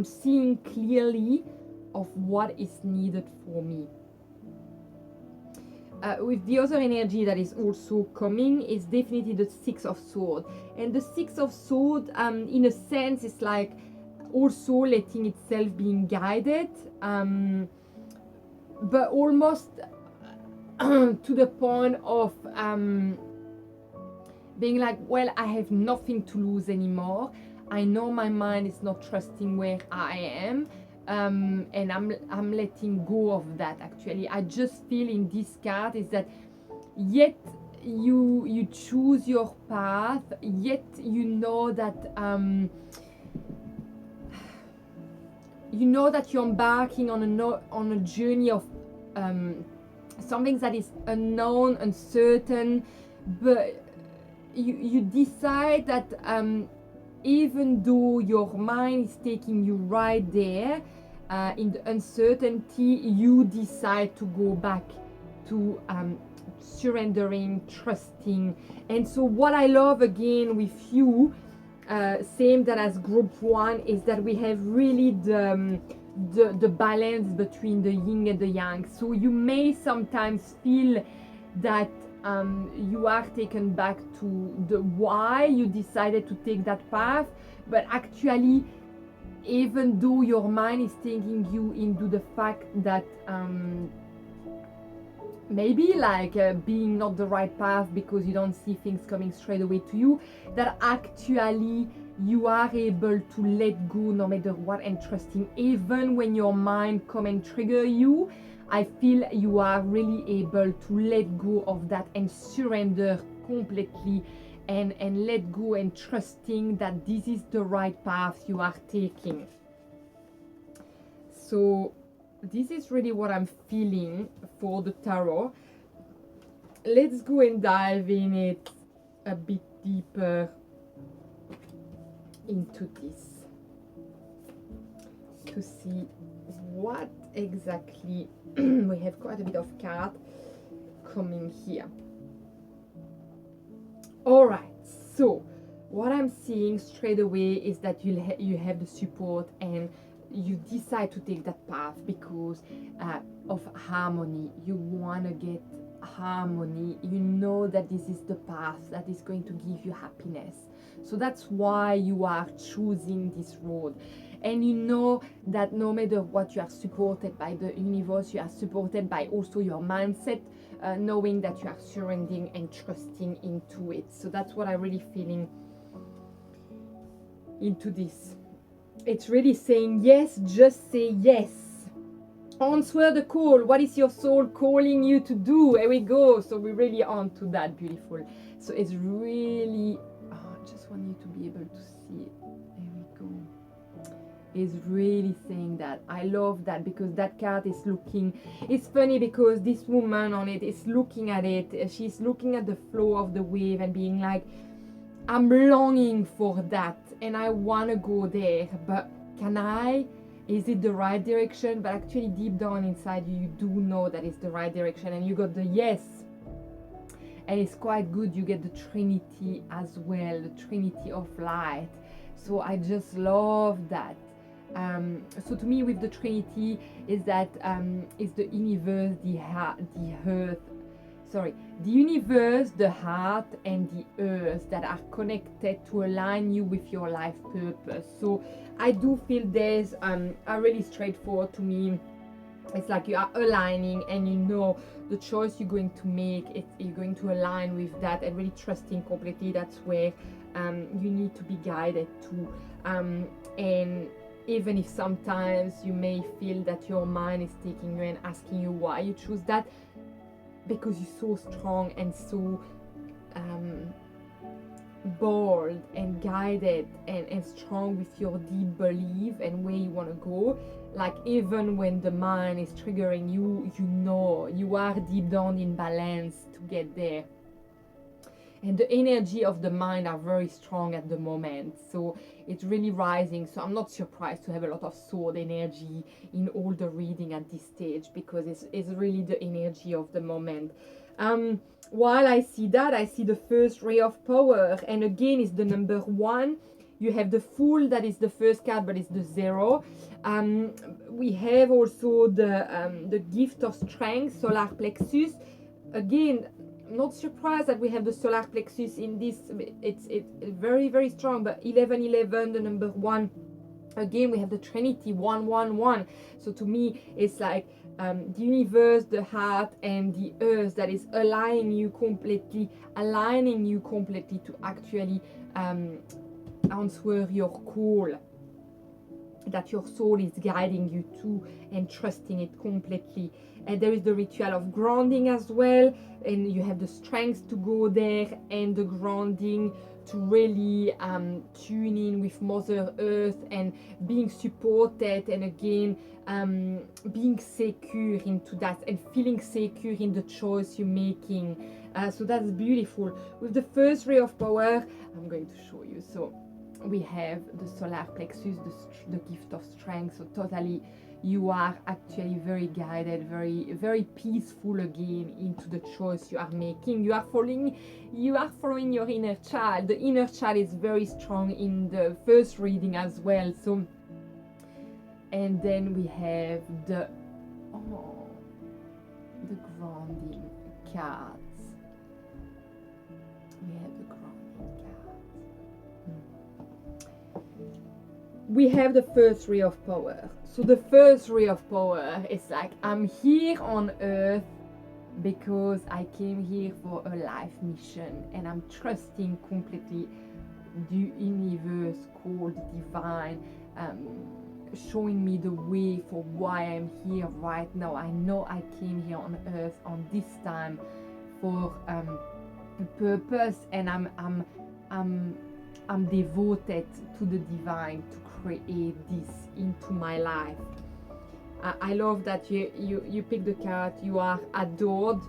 seeing clearly of what is needed for me. With the other energy that is also coming is definitely the Six of Swords. And the Six of Swords, in a sense, is like also letting itself being guided, but almost to the point of being like, well, I have nothing to lose anymore. I know my mind is not trusting where I am. And I'm letting go of that. Actually, I just feel in this card is that yet you choose your path, yet you know that you're embarking on a journey of something that is unknown, uncertain, but you decide that even though your mind is taking you right there in the uncertainty, you decide to go back to surrendering, trusting. And so what I love again with you, same that as group one, is that we have really the the balance between the yin and the yang. So you may sometimes feel that you are taken back to the why you decided to take that path, but actually, even though your mind is taking you into the fact that maybe like being not the right path because you don't see things coming straight away to you, that actually you are able to let go no matter what and trusting, even when your mind come and trigger you. I feel you are really able to let go of that and surrender completely and let go and trusting that this is the right path you are taking. So this is really what I'm feeling for the tarot. Let's go and dive in it a bit deeper into this to see what exactly we have quite a bit of cards coming here. All right, so what I'm seeing straight away is that you have the support and you decide to take that path because of harmony. You want to get harmony. You know that this is the path that is going to give you happiness. So that's why you are choosing this road. And you know that no matter what, you are supported by the universe, you are supported by also your mindset, knowing that you are surrendering and trusting into it. So that's what I'm really feeling into this. It's really saying yes, just say yes. Answer the call. What is your soul calling you to do? Here we go. So we're really on to that. Beautiful. So it's really, I just want you to be able to see it. There we go. Is really saying that. I love that because that card is looking, it's funny because this woman on it is looking at it. She's looking at the flow of the wave and being like, I'm longing for that and I want to go there, but can I? Is it the right direction? But actually deep down inside you, you do know that it's the right direction, and you got the yes. And it's quite good. You get the Trinity as well, the Trinity of light. So I just love that. So to me with the Trinity is that is the universe, the universe, the heart and the earth that are connected to align you with your life purpose. So I do feel there's are really straightforward to me. It's like you are aligning and you know the choice you're going to make, you're going to align with that and really trusting completely. That's where you need to be guided to. And even if sometimes you may feel that your mind is taking you and asking you why you choose that, because you're so strong and so bold and guided and strong with your deep belief and where you want to go. Like even when the mind is triggering you, you know you are deep down in balance to get there. And the energy of the mind are very strong at the moment, so it's really rising. So I'm not surprised to have a lot of sword energy in all the reading at this stage, because it's really the energy of the moment. While I see that, I see the first ray of power, and again it's the number 1. You have the Fool, that is the first card, but it's the 0. We have also the gift of strength, solar plexus. Again, not surprised that we have the solar plexus in this. It's very, very strong. But 1111, the number 1. Again, we have the Trinity, 111. So to me, it's like the universe, the heart, and the earth that is aligning you completely to actually answer your call that your soul is guiding you to, and trusting it completely. And there is the ritual of grounding as well, and you have the strength to go there and the grounding to really tune in with Mother Earth and being supported, and again being secure into that and feeling secure in the choice you're making. So that's beautiful. With the first ray of power, I'm going to show you. So we have the solar plexus, the gift of strength. So totally you are actually very guided, very, very peaceful again into the choice you are making. You are following your inner child. The inner child is very strong in the first reading as well. So And then we have the grounding cards. We have the grounding cards. We have the first ray of power. So the first ray of power is like, I'm here on earth because I came here for a life mission, and I'm trusting completely the universe, called divine, showing me the way for why I'm here right now. I know I came here on earth on this time for a purpose, and I'm devoted to the divine to create this into my life. I love that you pick the card. You are adored.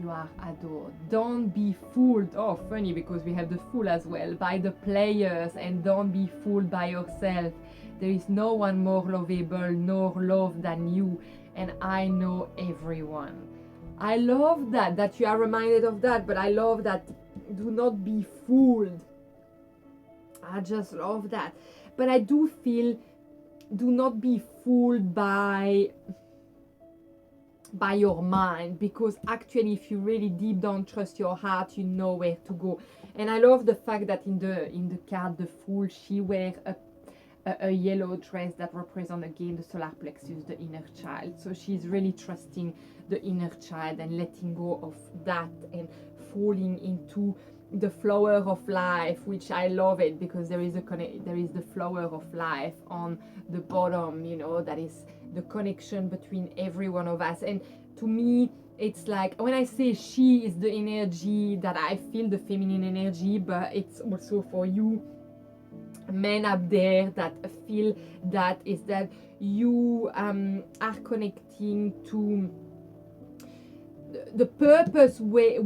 You are adored. Don't be fooled. Oh, funny, because we have the fool as well, by the players, and don't be fooled by yourself. There is no one more lovable nor loved than you, and I know everyone. I love that you are reminded of that, but I love that. Do not be fooled. I just love that. But I do feel, do not be fooled by your mind, because actually if you really deep down trust your heart, you know where to go. And I love the fact that in the card the Fool, she wears a yellow dress that represents again the solar plexus, the inner child. So she's really trusting the inner child and letting go of that and falling into the flower of life, which I love it, because there is the flower of life on the bottom, you know, that is the connection between every one of us. And to me, it's like, when I say she is the energy that I feel, the feminine energy, but it's also for you men up there that feel that, is that you are connecting to the purpose where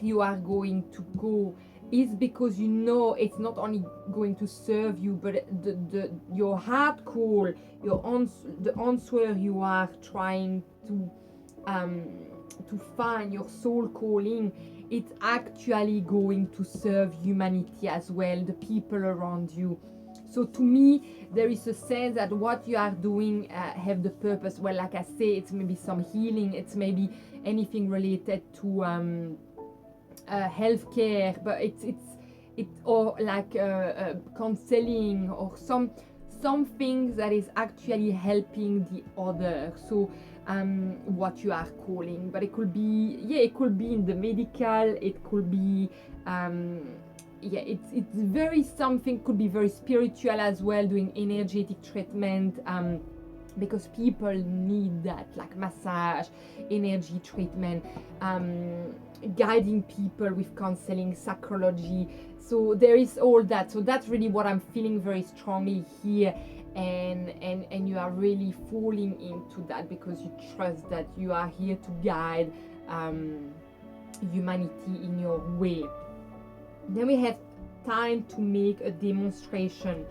you are going to go, is because you know it's not only going to serve you, but your heart call, the answer you are trying to find, your soul calling, it's actually going to serve humanity as well, the people around you. So to me, there is a sense that what you are doing have the purpose. Well, like I say, it's maybe some healing, it's maybe anything related to healthcare, but it's or like counseling, or some things that is actually helping the other. So what you are calling, but it could be, it could be in the medical, it could be it's very something, could be very spiritual as well, doing energetic treatment, because people need that, like massage, energy treatment, guiding people with counseling, psychology. So there is all that. So that's really what I'm feeling very strongly here, and you are really falling into that because you trust that you are here to guide humanity in your way. Then we have time to make a demonstration.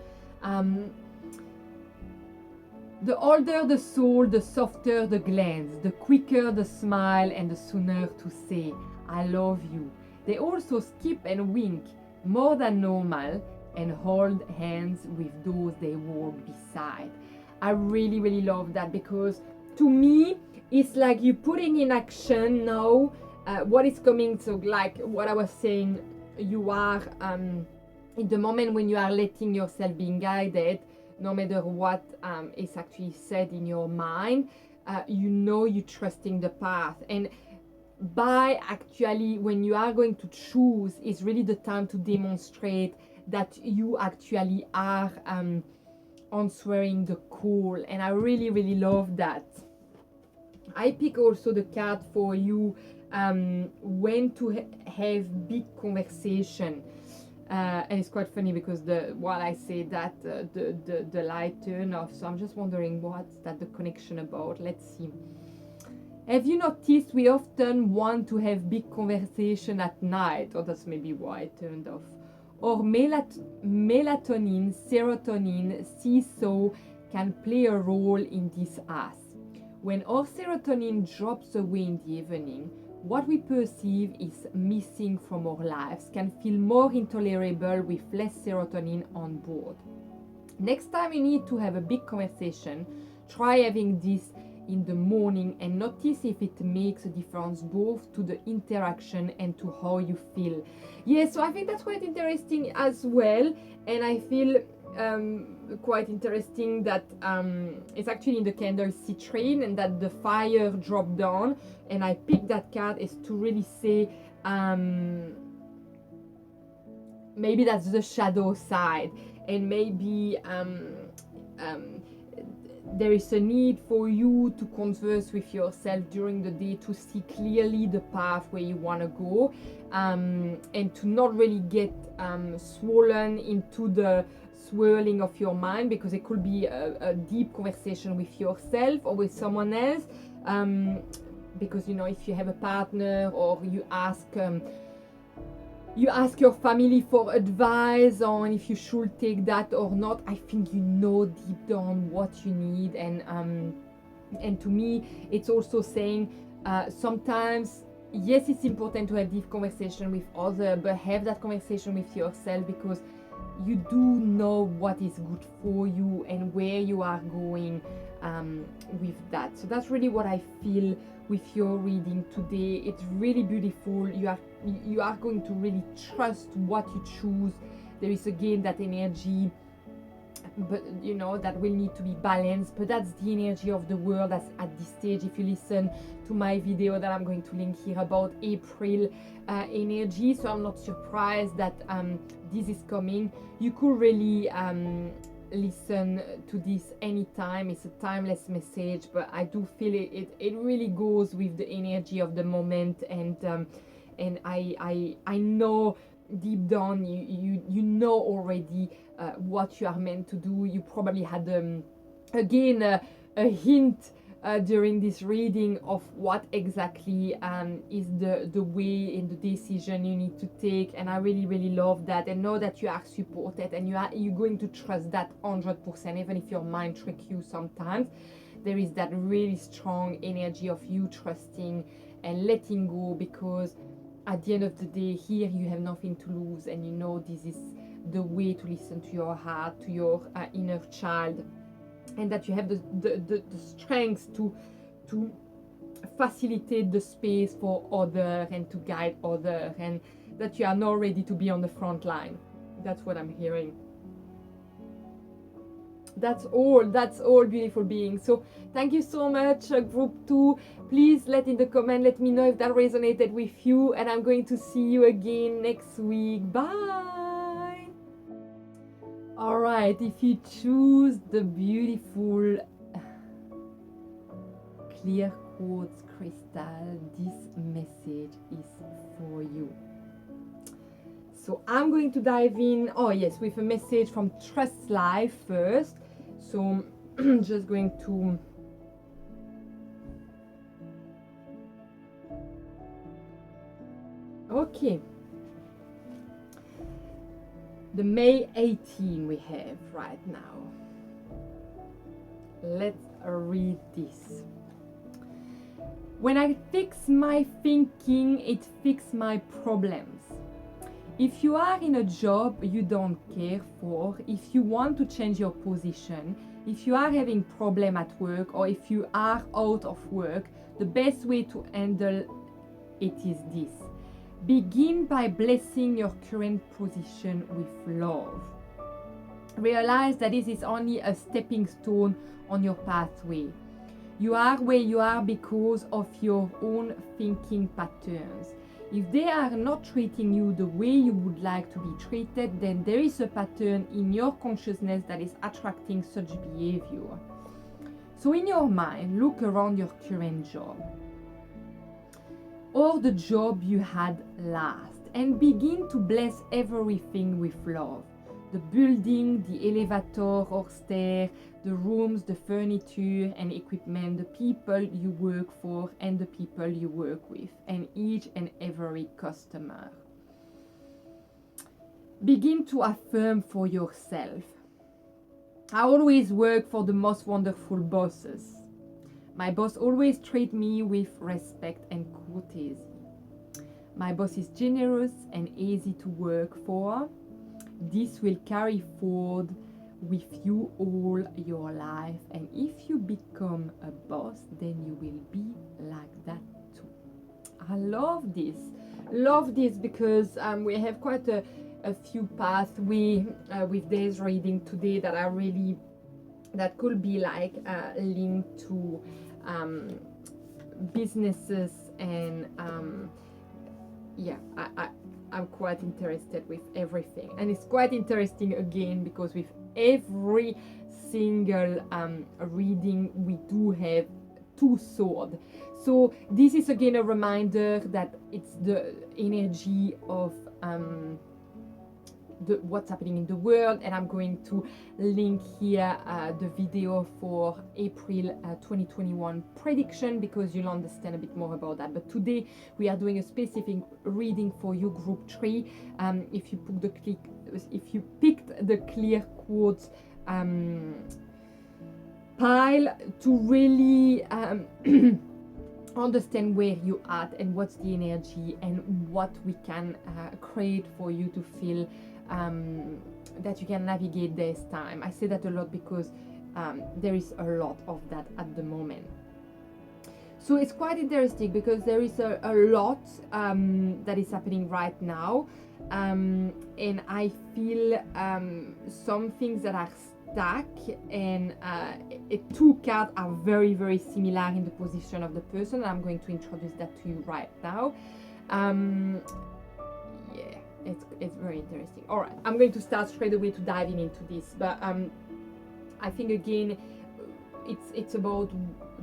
The older the soul, the softer the glance, the quicker the smile, and the sooner to say, I love you. They also skip and wink more than normal and hold hands with those they walk beside. I really, really love that, because to me, it's like you're putting in action now what is coming. So like what I was saying, you are in the moment when you are letting yourself being guided, no matter what is actually said in your mind, you know you're trusting the path. And by actually, when you are going to choose, is really the time to demonstrate that you actually are answering the call. And I really, really love that. I pick also the card for you, when to have big conversation. And it's quite funny because while I say that, the light turn off. So I'm just wondering what's that the connection about. Let's see. Have you noticed we often want to have big conversation at night? Or that's maybe why it turned off. Or melatonin, serotonin, seesaw can play a role in this as. When our serotonin drops away in the evening, what we perceive is missing from our lives can feel more intolerable with less serotonin on board. Next time you need to have a big conversation, try having this in the morning and notice if it makes a difference both to the interaction and to how you feel. Yeah, so I think that's quite interesting as well, and I feel quite interesting that it's actually in the candle Citrine, and that the fire dropped down, and I picked that card is to really say maybe that's the shadow side, and maybe there is a need for you to converse with yourself during the day to see clearly the path where you want to go, and to not really get swollen into the swirling of your mind, because it could be a deep conversation with yourself or with someone else, because you know, if you have a partner or you ask your family for advice on if you should take that or not, I think you know deep down what you need. And to me it's also saying sometimes yes, it's important to have deep conversation with others, but have that conversation with yourself, because you do know what is good for you and where you are going with that. So that's really what I feel with your reading today. It's really beautiful. You are going to really trust what you choose. There is again that energy, but you know, that will need to be balanced, but that's the energy of the world. That's at this stage. If you listen to my video that I'm going to link here about April energy, so I'm not surprised that this is coming. You could really listen to this anytime. It's a timeless message, but I do feel it really goes with the energy of the moment, and I know deep down you know already what you are meant to do. You probably had again a hint during this reading of what exactly is the way in the decision you need to take, and I really love that, and know that you are supported, and you're going to trust that 100%, even if your mind tricks you sometimes. There is that really strong energy of you trusting and letting go, because at the end of the day here you have nothing to lose, and you know this is the way to listen to your heart, to your inner child, and that you have the strength to facilitate the space for others and to guide others, and that you are now ready to be on the front line. That's what I'm hearing. That's all beautiful beings. So thank you so much, group 2. Please let in the comment, let me know if that resonated with you, and I'm going to see you again next week. Bye. All right, if you choose the beautiful clear quartz crystal, this message is for you. So I'm going to dive in, with a message from Trust Life first. So I'm just going to the May 18 we have right now. Let's read this. When I fix my thinking, it fixes my problems. If you are in a job you don't care for, if you want to change your position, if you are having problem at work, or if you are out of work, the best way to handle it is this. Begin by blessing your current position with love. Realize that this is only a stepping stone on your pathway. You are where you are because of your own thinking patterns. If they are not treating you the way you would like to be treated, then there is a pattern in your consciousness that is attracting such behavior. So in your mind, look around your current job, or the job you had last, and begin to bless everything with love. The building, the elevator or stair, the rooms, the furniture and equipment, the people you work for and the people you work with, and each and every customer. Begin to affirm for yourself. I always work for the most wonderful bosses. My boss always treats me with respect and courtesy. My boss is generous and easy to work for. This will carry forward with you all your life, and if you become a boss, then you will be like that too. I love this because we have quite a few pathways with this reading today that could be like linked to businesses, and I'm quite interested with everything. And it's quite interesting again because with every single reading we do have two swords. So this is again a reminder that it's the energy of what's happening in the world, and I'm going to link here the video for April 2021 prediction, because you'll understand a bit more about that. But today we are doing a specific reading for you, group 3. If you picked the clear quartz pile to really understand where you're at and what's the energy and what we can create for you to feel that you can navigate this time. I say that a lot because there is a lot of that at the moment. So it's quite interesting because there is a lot that is happening right now, and I feel some things that are stuck, and two cards are very, very similar in the position of the person. I'm going to introduce that to you right now. It's very interesting. All right, I'm going to start straight away to diving into this, but I think again it's about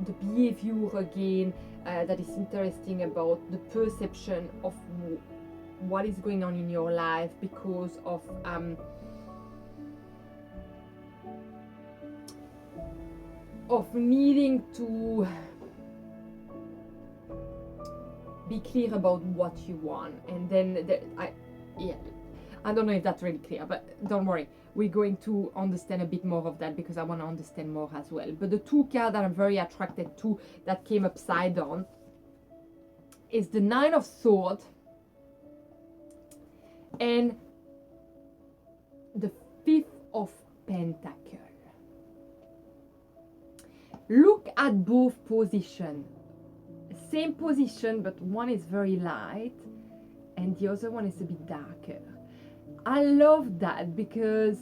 the behavior again that is interesting, about the perception of what is going on in your life because of needing to be clear about what you want. And then I don't know if that's really clear, but don't worry, we're going to understand a bit more of that because I want to understand more as well. But the two cards that I'm very attracted to that came upside down is the Nine of Swords and the Fifth of Pentacles. Look at both positions. Same position, but one is very light and the other one is a bit darker. I love that because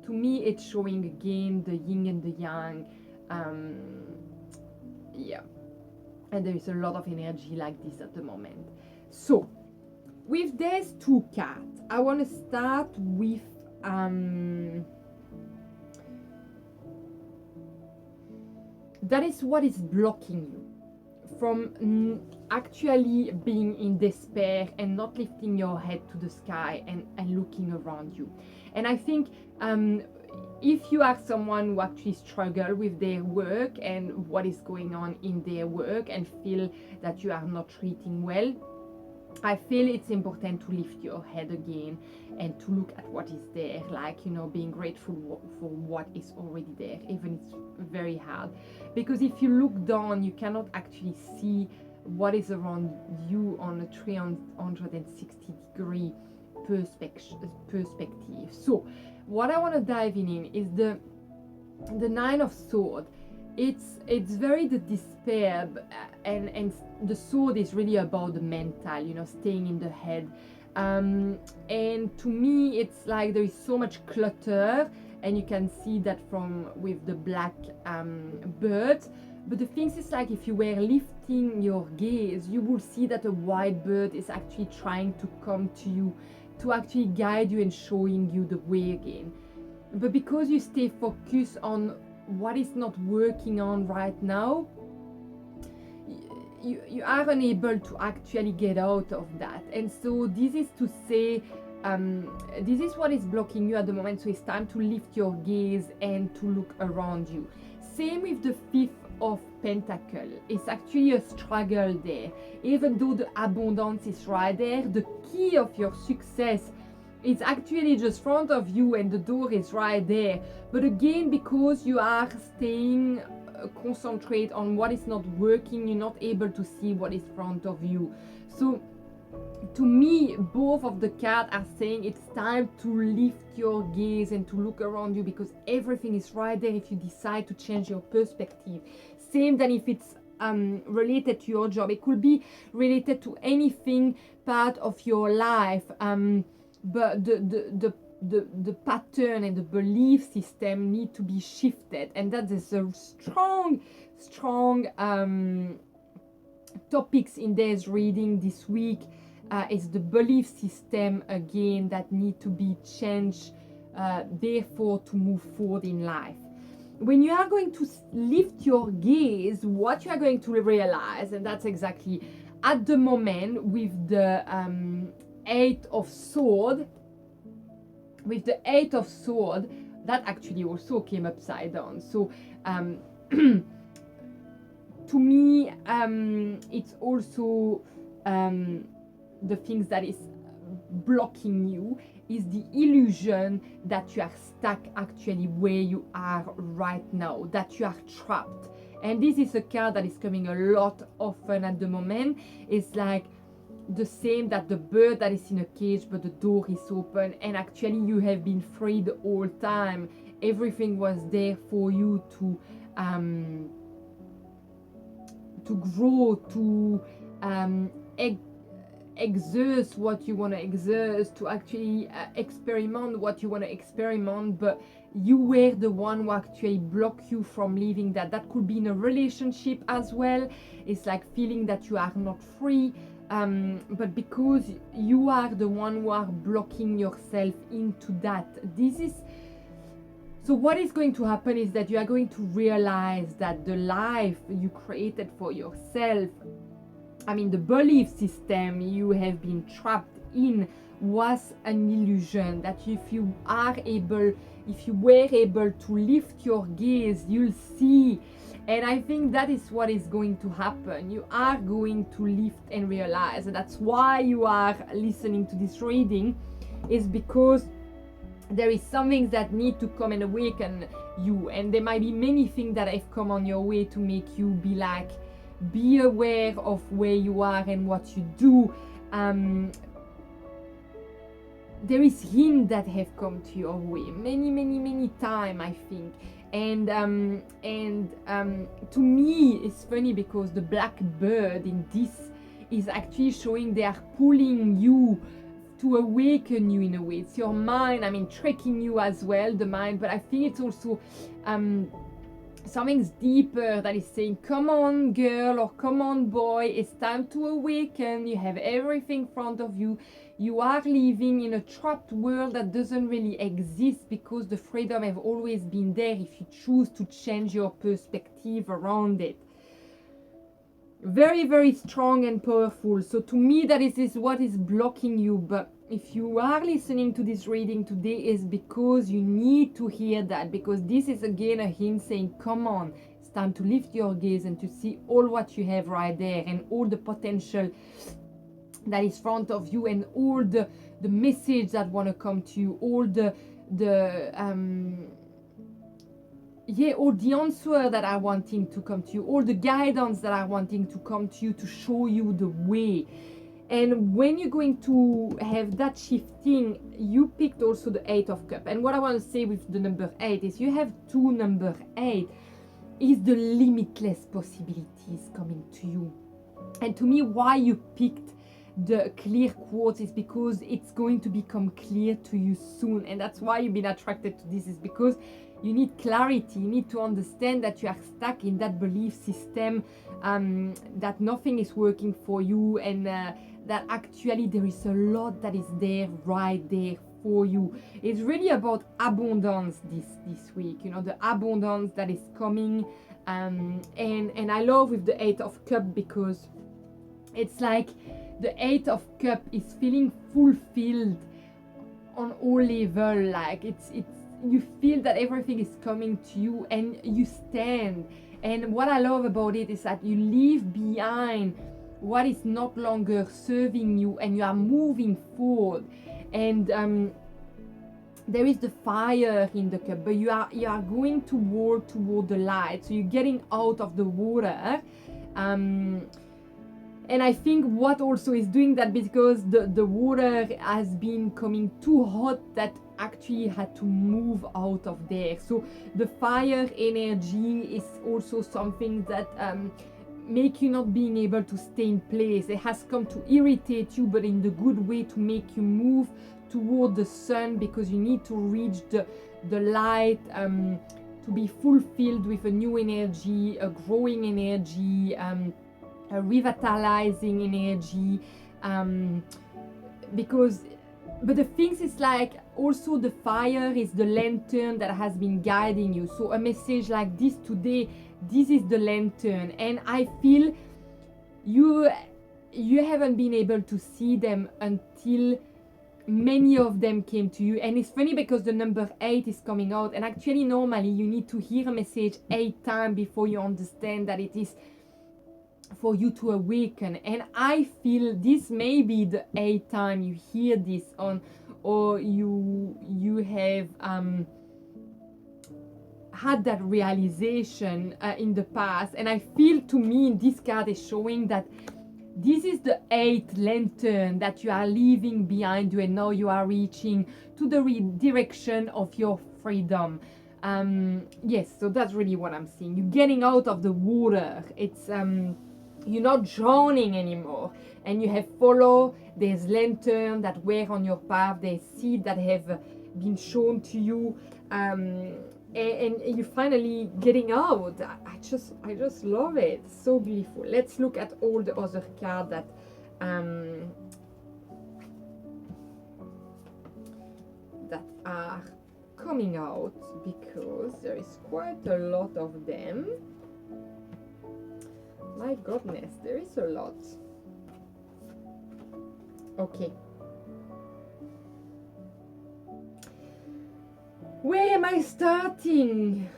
to me it's showing again the yin and the yang. And there is a lot of energy like this at the moment. So with these two cards, I want to start with that is what is blocking you from actually being in despair and not lifting your head to the sky and looking around you. And I think if you are someone who actually struggle with their work and what is going on in their work and feel that you are not treating well, I feel it's important to lift your head again and to look at what is there, like, you know, being grateful for what is already there, even it's very hard. Because if you look down, you cannot actually see what is around you on a 360-degree perspective. So what I want to dive in is the Nine of Swords. It's very the despair, and the sword is really about the mental, you know, staying in the head. And to me, it's like there is so much clutter, and you can see that with the black bird. But the thing is, like, if you were lifting your gaze, you will see that a white bird is actually trying to come to you, to actually guide you and showing you the way again. But because you stay focused on what is not working on right now, you are unable to actually get out of that. And so this is to say, this is what is blocking you at the moment. So it's time to lift your gaze and to look around you. Same with the Fifth of Pentacles. It's actually a struggle there. Even though the abundance is right there, the key of your success is actually just front of you and the door is right there. But again, because you are staying concentrate on what is not working, you're not able to see what is front of you. So to me, both of the cards are saying it's time to lift your gaze and to look around you, because everything is right there if you decide to change your perspective. Same than if it's related to your job. It could be related to anything part of your life, but the pattern and the belief system need to be shifted, and that is a strong topics in this reading this week. Is the belief system again that need to be changed, therefore to move forward in life. When you are going to lift your gaze, what you are going to realize, and that's exactly at the moment with the Eight of Swords, that actually also came upside down. So to me, it's also the things that is blocking you is the illusion that you are stuck actually where you are right now, that you are trapped. And this is a card that is coming a lot often at the moment. It's like the same that the bird that is in a cage but the door is open, and actually you have been free the whole time. Everything was there for you to grow, to exert what you want to exert, to actually experiment what you want to experiment, but you were the one who actually blocked you from leaving that. That could be in a relationship as well. It's like feeling that you are not free, but because you are the one who are blocking yourself into that. So what is going to happen is that you are going to realize that the life you created for yourself, the belief system you have been trapped in, was an illusion. That if you were able to lift your gaze, you'll see. And I think that is what is going to happen. You are going to lift and realize. And that's why you are listening to this reading, is because there is something that need to come and awaken you. And there might be many things that have come on your way to make you be aware of where you are and what you do. There is hints that have come to your way many times, I think. And to me, it's funny because the black bird in this is actually showing they are pulling you to awaken you in a way. It's your mind, tricking you as well, the mind, but I think it's also something's deeper that is saying, come on girl, or come on boy, it's time to awaken. You have everything in front of you. You are living in a trapped world that doesn't really exist, because the freedom have always been there if you choose to change your perspective around it. Very, very strong and powerful. So to me, that is what is blocking you. But if you are listening to this reading today, is because you need to hear that, because this is again a hint saying, come on, it's time to lift your gaze and to see all what you have right there, and all the potential that is in front of you, and all the message that want to come to you, all all the answer that are wanting to come to you, all the guidance that are wanting to come to you to show you the way. And when you're going to have that shifting, you picked also the Eight of Cups. And what I want to say with the number 8 is you have two number 8 is the limitless possibilities coming to you. And to me, why you picked the clear quartz is because it's going to become clear to you soon. And that's why you've been attracted to this, is because you need clarity. You need to understand that you are stuck in that belief system, that nothing is working for you, and that actually there is a lot that is there, right there for you. It's really about abundance this week, the abundance that is coming. And I love with the Eight of Cups, because it's like the Eight of Cups is feeling fulfilled on all level. Like it's you feel that everything is coming to you and you stand. And what I love about it is that you leave behind what is not longer serving you, and you are moving forward. And there is the fire in the cup, but you are going toward the light. So you're getting out of the water, and And I think what also is doing that, because the water has been coming too hot, that actually had to move out of there. So the fire energy is also something that make you not being able to stay in place. It has come to irritate you, but in the good way, to make you move toward the sun, because you need to reach the light, to be fulfilled with a new energy, a growing energy, a revitalizing energy, but the things is like, also the fire is the lantern that has been guiding you. So a message like this today, this is the lantern, and I feel you haven't been able to see them until many of them came to you. And it's funny because the number 8 is coming out, and actually normally you need to hear a message 8 times before you understand that it is for you to awaken. And I feel this may be the 8th time you hear this on, or you have had that realization in the past. And I feel, to me, this card is showing that this is the 8th lantern that you are leaving behind you, and now you are reaching to the direction of your freedom. Yes, so that's really what I'm seeing. You're getting out of the water. It's you're not drowning anymore, and you have followed these lanterns that were on your path, there's seeds that have been shown to you, and you're finally getting out. I just love it. So beautiful. Let's look at all the other cards that that are coming out, because there is quite a lot of them. My goodness, there is a lot. Okay. Where am I starting?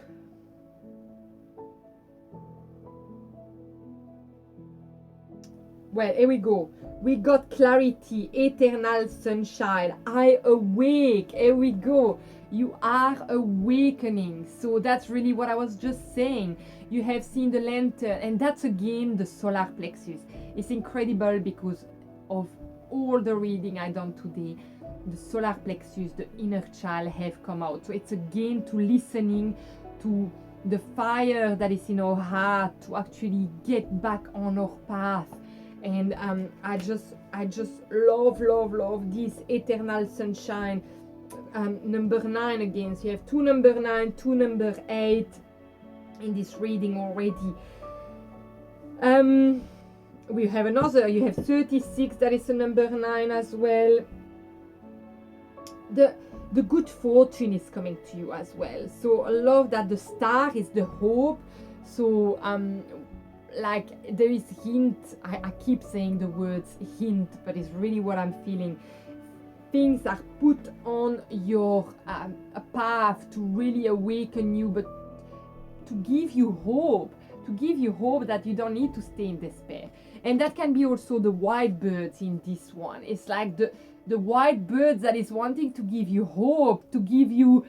Well, here we go. We got clarity, eternal sunshine. I awake. Here we go. You are awakening. So that's really what I was just saying. You have seen the lantern, and that's again the solar plexus. It's incredible because of all the reading I done today. The solar plexus, the inner child have come out. So it's again to listening to the fire that is in our heart, to actually get back on our path. And I just love this eternal sunshine. Number 9 again. So you have 2 number 9, 2 number 8 in this reading already. We have another. You have 36. That is a number 9 as well. The good fortune is coming to you as well. So I love that the star is the hope. So like there is hint. I keep saying the words hint, but it's really what I'm feeling. Things are put on your a path to really awaken you, but to give you hope, that you don't need to stay in despair. And that can be also the white birds in this one. It's like the white birds that is wanting to give you hope, to give you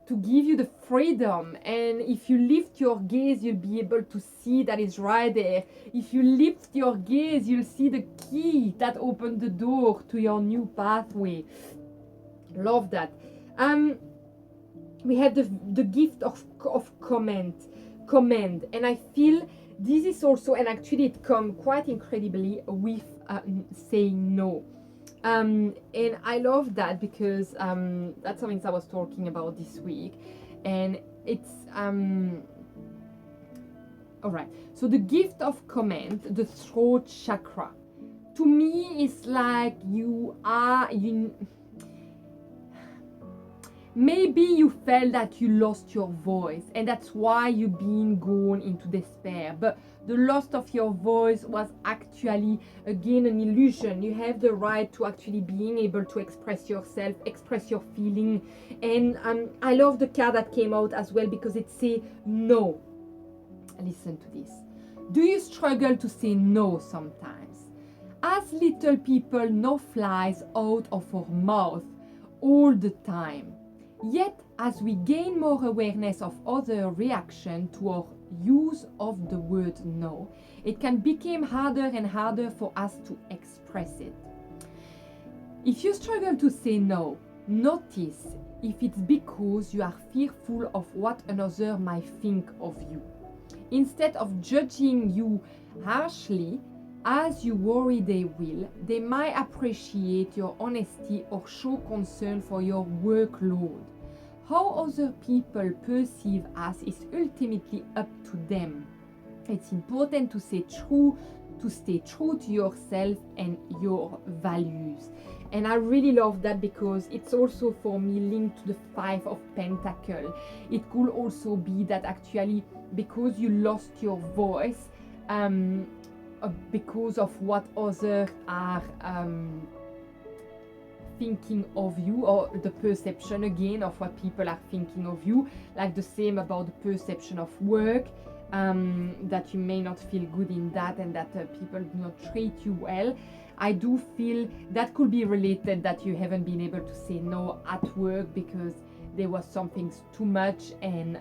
the freedom. And if you lift your gaze, you'll be able to see that it's right there. If you lift your gaze, you'll see the key that opened the door to your new pathway. Love that. We have the gift of command, and I feel this is also, and actually it comes quite incredibly with saying no. And I love that because that's something I was talking about this week, and it's all right. So the gift of command, the throat chakra, to me is like maybe you felt that you lost your voice, and that's why you're being gone into despair. But the loss of your voice was actually, again, an illusion. You have the right to actually being able to express yourself, express your feeling. And I love the card that came out as well, because it says no. Listen to this. Do you struggle to say no sometimes? As little people, no flies out of our mouth all the time. Yet, as we gain more awareness of other reaction to our use of the word no, it can become harder and harder for us to express it. If you struggle to say no, notice if it's because you are fearful of what another might think of you. Instead of judging you harshly, as you worry they will, they might appreciate your honesty or show concern for your workload. How other people perceive us is ultimately up to them. It's important to stay true to yourself and your values. And I really love that, because it's also for me linked to the 5 of Pentacles. It could also be that actually because you lost your voice because of what others are thinking of you, or the perception again of what people are thinking of you, like the same about the perception of work, that you may not feel good in that, and that people do not treat you well. I do feel that could be related, that you haven't been able to say no at work because there was something too much, and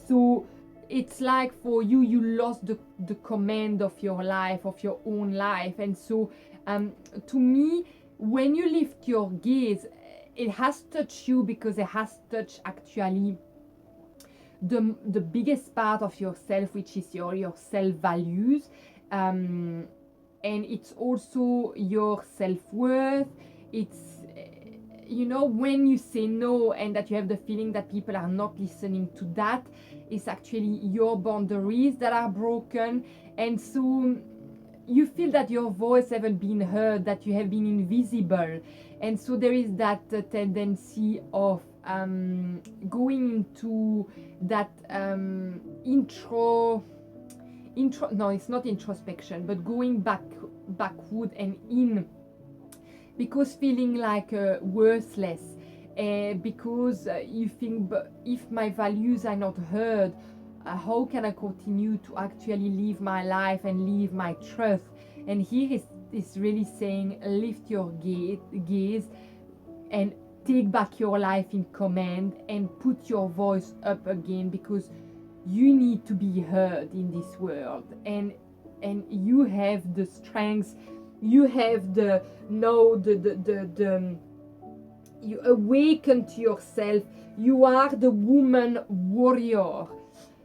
so it's like for you, you lost the command of your life, of your own life. And so to me, when you lift your gaze, it has touched you, because it has touched actually the biggest part of yourself, which is your self-values, and it's also your self-worth. It's, you know, when you say no and that you have the feeling that people are not listening to that, it's actually your boundaries that are broken. And so you feel that your voice haven't been heard, that you have been invisible. And so there is that tendency of going into that no, it's not introspection, but going backward and in, because feeling like worthless, because you think, but if my values are not heard, how can I continue to actually live my life and live my truth? And here is really saying, lift your gaze and take back your life in command and put your voice up again, because you need to be heard in this world, and you have the strength, you have you awaken to yourself. You are the woman warrior.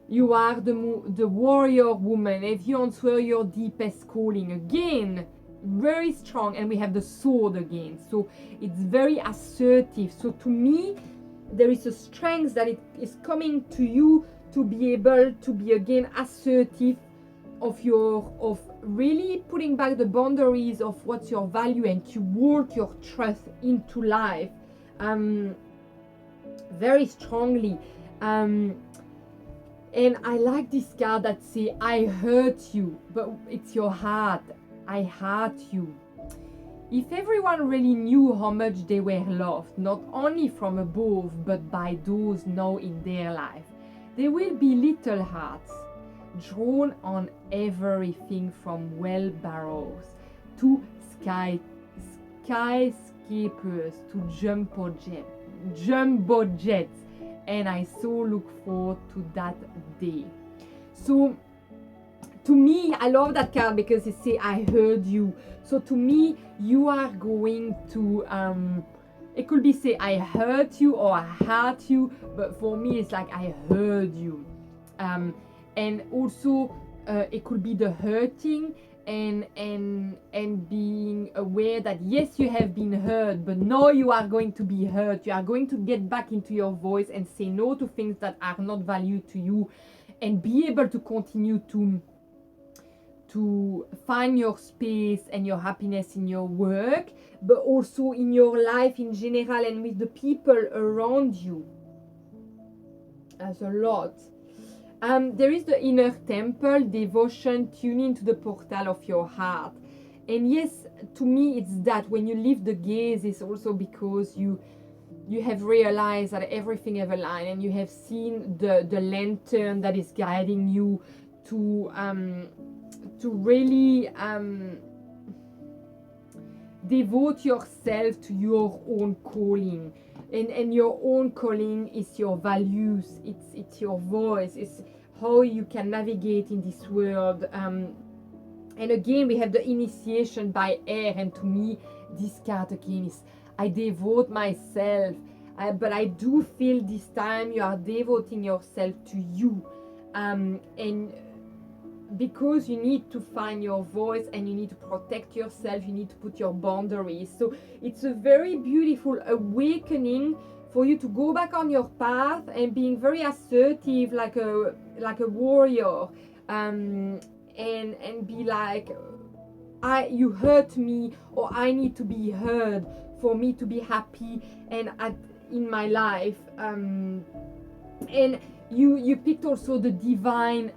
You are the warrior woman. If you answer your deepest calling, again, very strong, and we have the sword again, so it's very assertive. So to me, there is a strength that it is coming to you to be able to be again assertive of really putting back the boundaries of what's your value, and to work your truth into life very strongly. And I like this card that say, I hurt you, but it's your heart. I hurt you. If everyone really knew how much they were loved, not only from above, but by those now in their life, there will be little hearts drawn on everything from wheelbarrows to skyscrapers to jumbo jets. And I so look forward to that day. So to me, I love that card because it says, I heard you. So to me, you are going to, it could be say, I hurt you or I hurt you. But for me, it's like, I heard you. And also, it could be the hurting and being aware that yes, you have been heard, but now you are going to be heard. You are going to get back into your voice and say no to things that are not valued to you, and be able to continue to find your space and your happiness in your work, but also in your life in general and with the people around you. As a lot. There is the inner temple, devotion, tuning to the portal of your heart. And yes, to me, it's that when you lift the gaze, it's also because you have realized that everything have a line, and you have seen the lantern that is guiding you to really devote yourself to your own calling. And your own calling is your values, it's your voice, it's how you can navigate in this world. And again, we have the initiation by air, and to me, this card again is I devote myself. But I do feel this time you are devoting yourself to you. And because you need to find your voice and you need to protect yourself, you need to put your boundaries. So it's a very beautiful awakening for you to go back on your path and being very assertive, like a warrior, and be like, you hurt me, or I need to be heard for me to be happy and in my life. And you picked also the divine,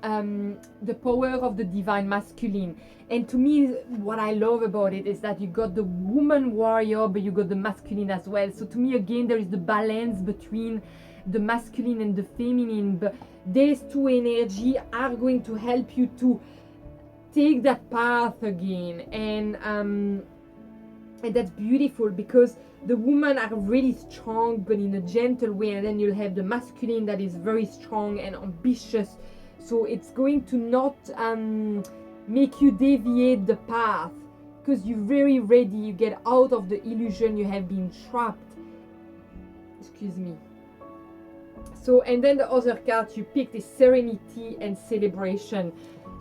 the power of the divine masculine. And to me, what I love about it is that you got the woman warrior, but you got the masculine as well. So to me, again, there is the balance between the masculine and the feminine. But these two energy are going to help you to take that path again. And that's beautiful, because the women are really strong but in a gentle way, and then you'll have the masculine that is very strong and ambitious. So it's going to not make you deviate the path, because you're very ready, you get out of the illusion you have been trapped. Excuse me. So, and then the other card you picked is serenity and celebration.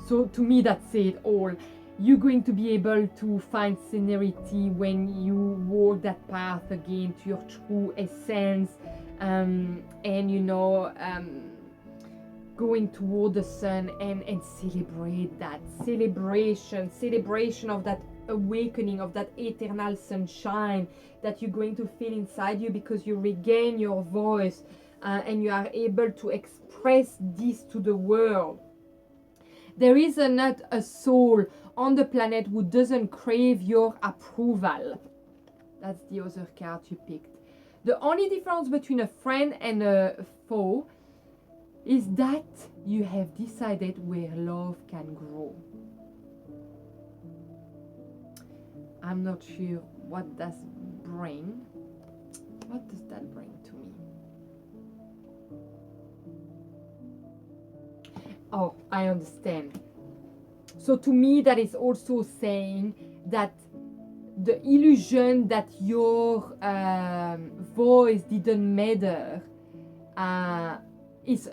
So to me, that's it all. You're going to be able to find serenity when you walk that path again to your true essence, and going toward the sun and celebrate that celebration of that awakening, of that eternal sunshine that you're going to feel inside you, because you regain your voice, and you are able to express this to the world. There is not a soul on the planet who doesn't crave your approval. That's the other card you picked. The only difference between a friend and a foe is that you have decided where love can grow. I'm not sure what does bring. What does that bring to me? Oh, I understand. So to me, that is also saying that the illusion that your voice didn't matter is,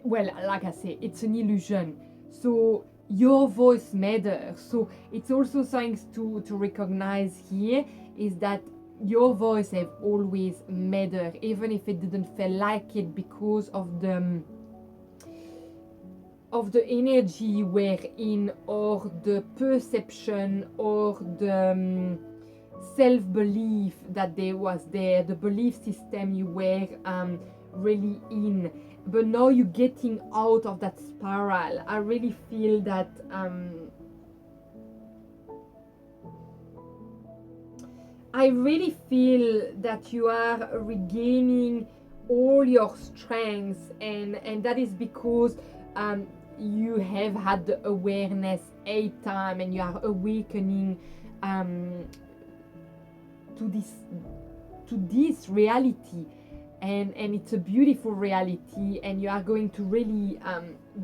well, like I say, it's an illusion. So your voice matters. So it's also something to recognize here, is that your voice have always mattered, even if it didn't feel like it, because of the energy you were in, or the perception, or the self-belief that there was there, the belief system you were really in. But now you're getting out of that spiral. I really feel that you are regaining all your strengths, and that is because you have had the awareness 8 times, and you are awakening to this reality, and it's a beautiful reality, and you are going to really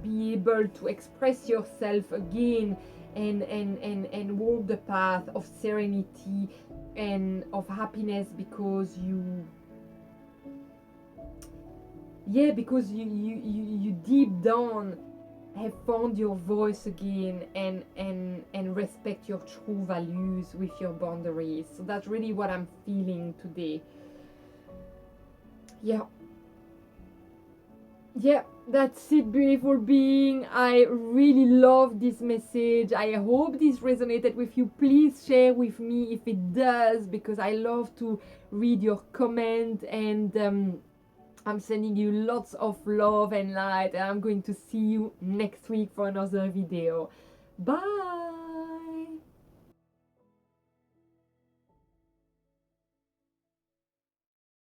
be able to express yourself again, and walk the path of serenity and of happiness, because you deep down have found your voice again, and respect your true values with your boundaries. So that's really what I'm feeling today. Yeah, that's it, beautiful being. I really love this message. I hope this resonated with you. Please share with me if it does, because I love to read your comment, and I'm sending you lots of love and light, and I'm going to see you next week for another video. Bye!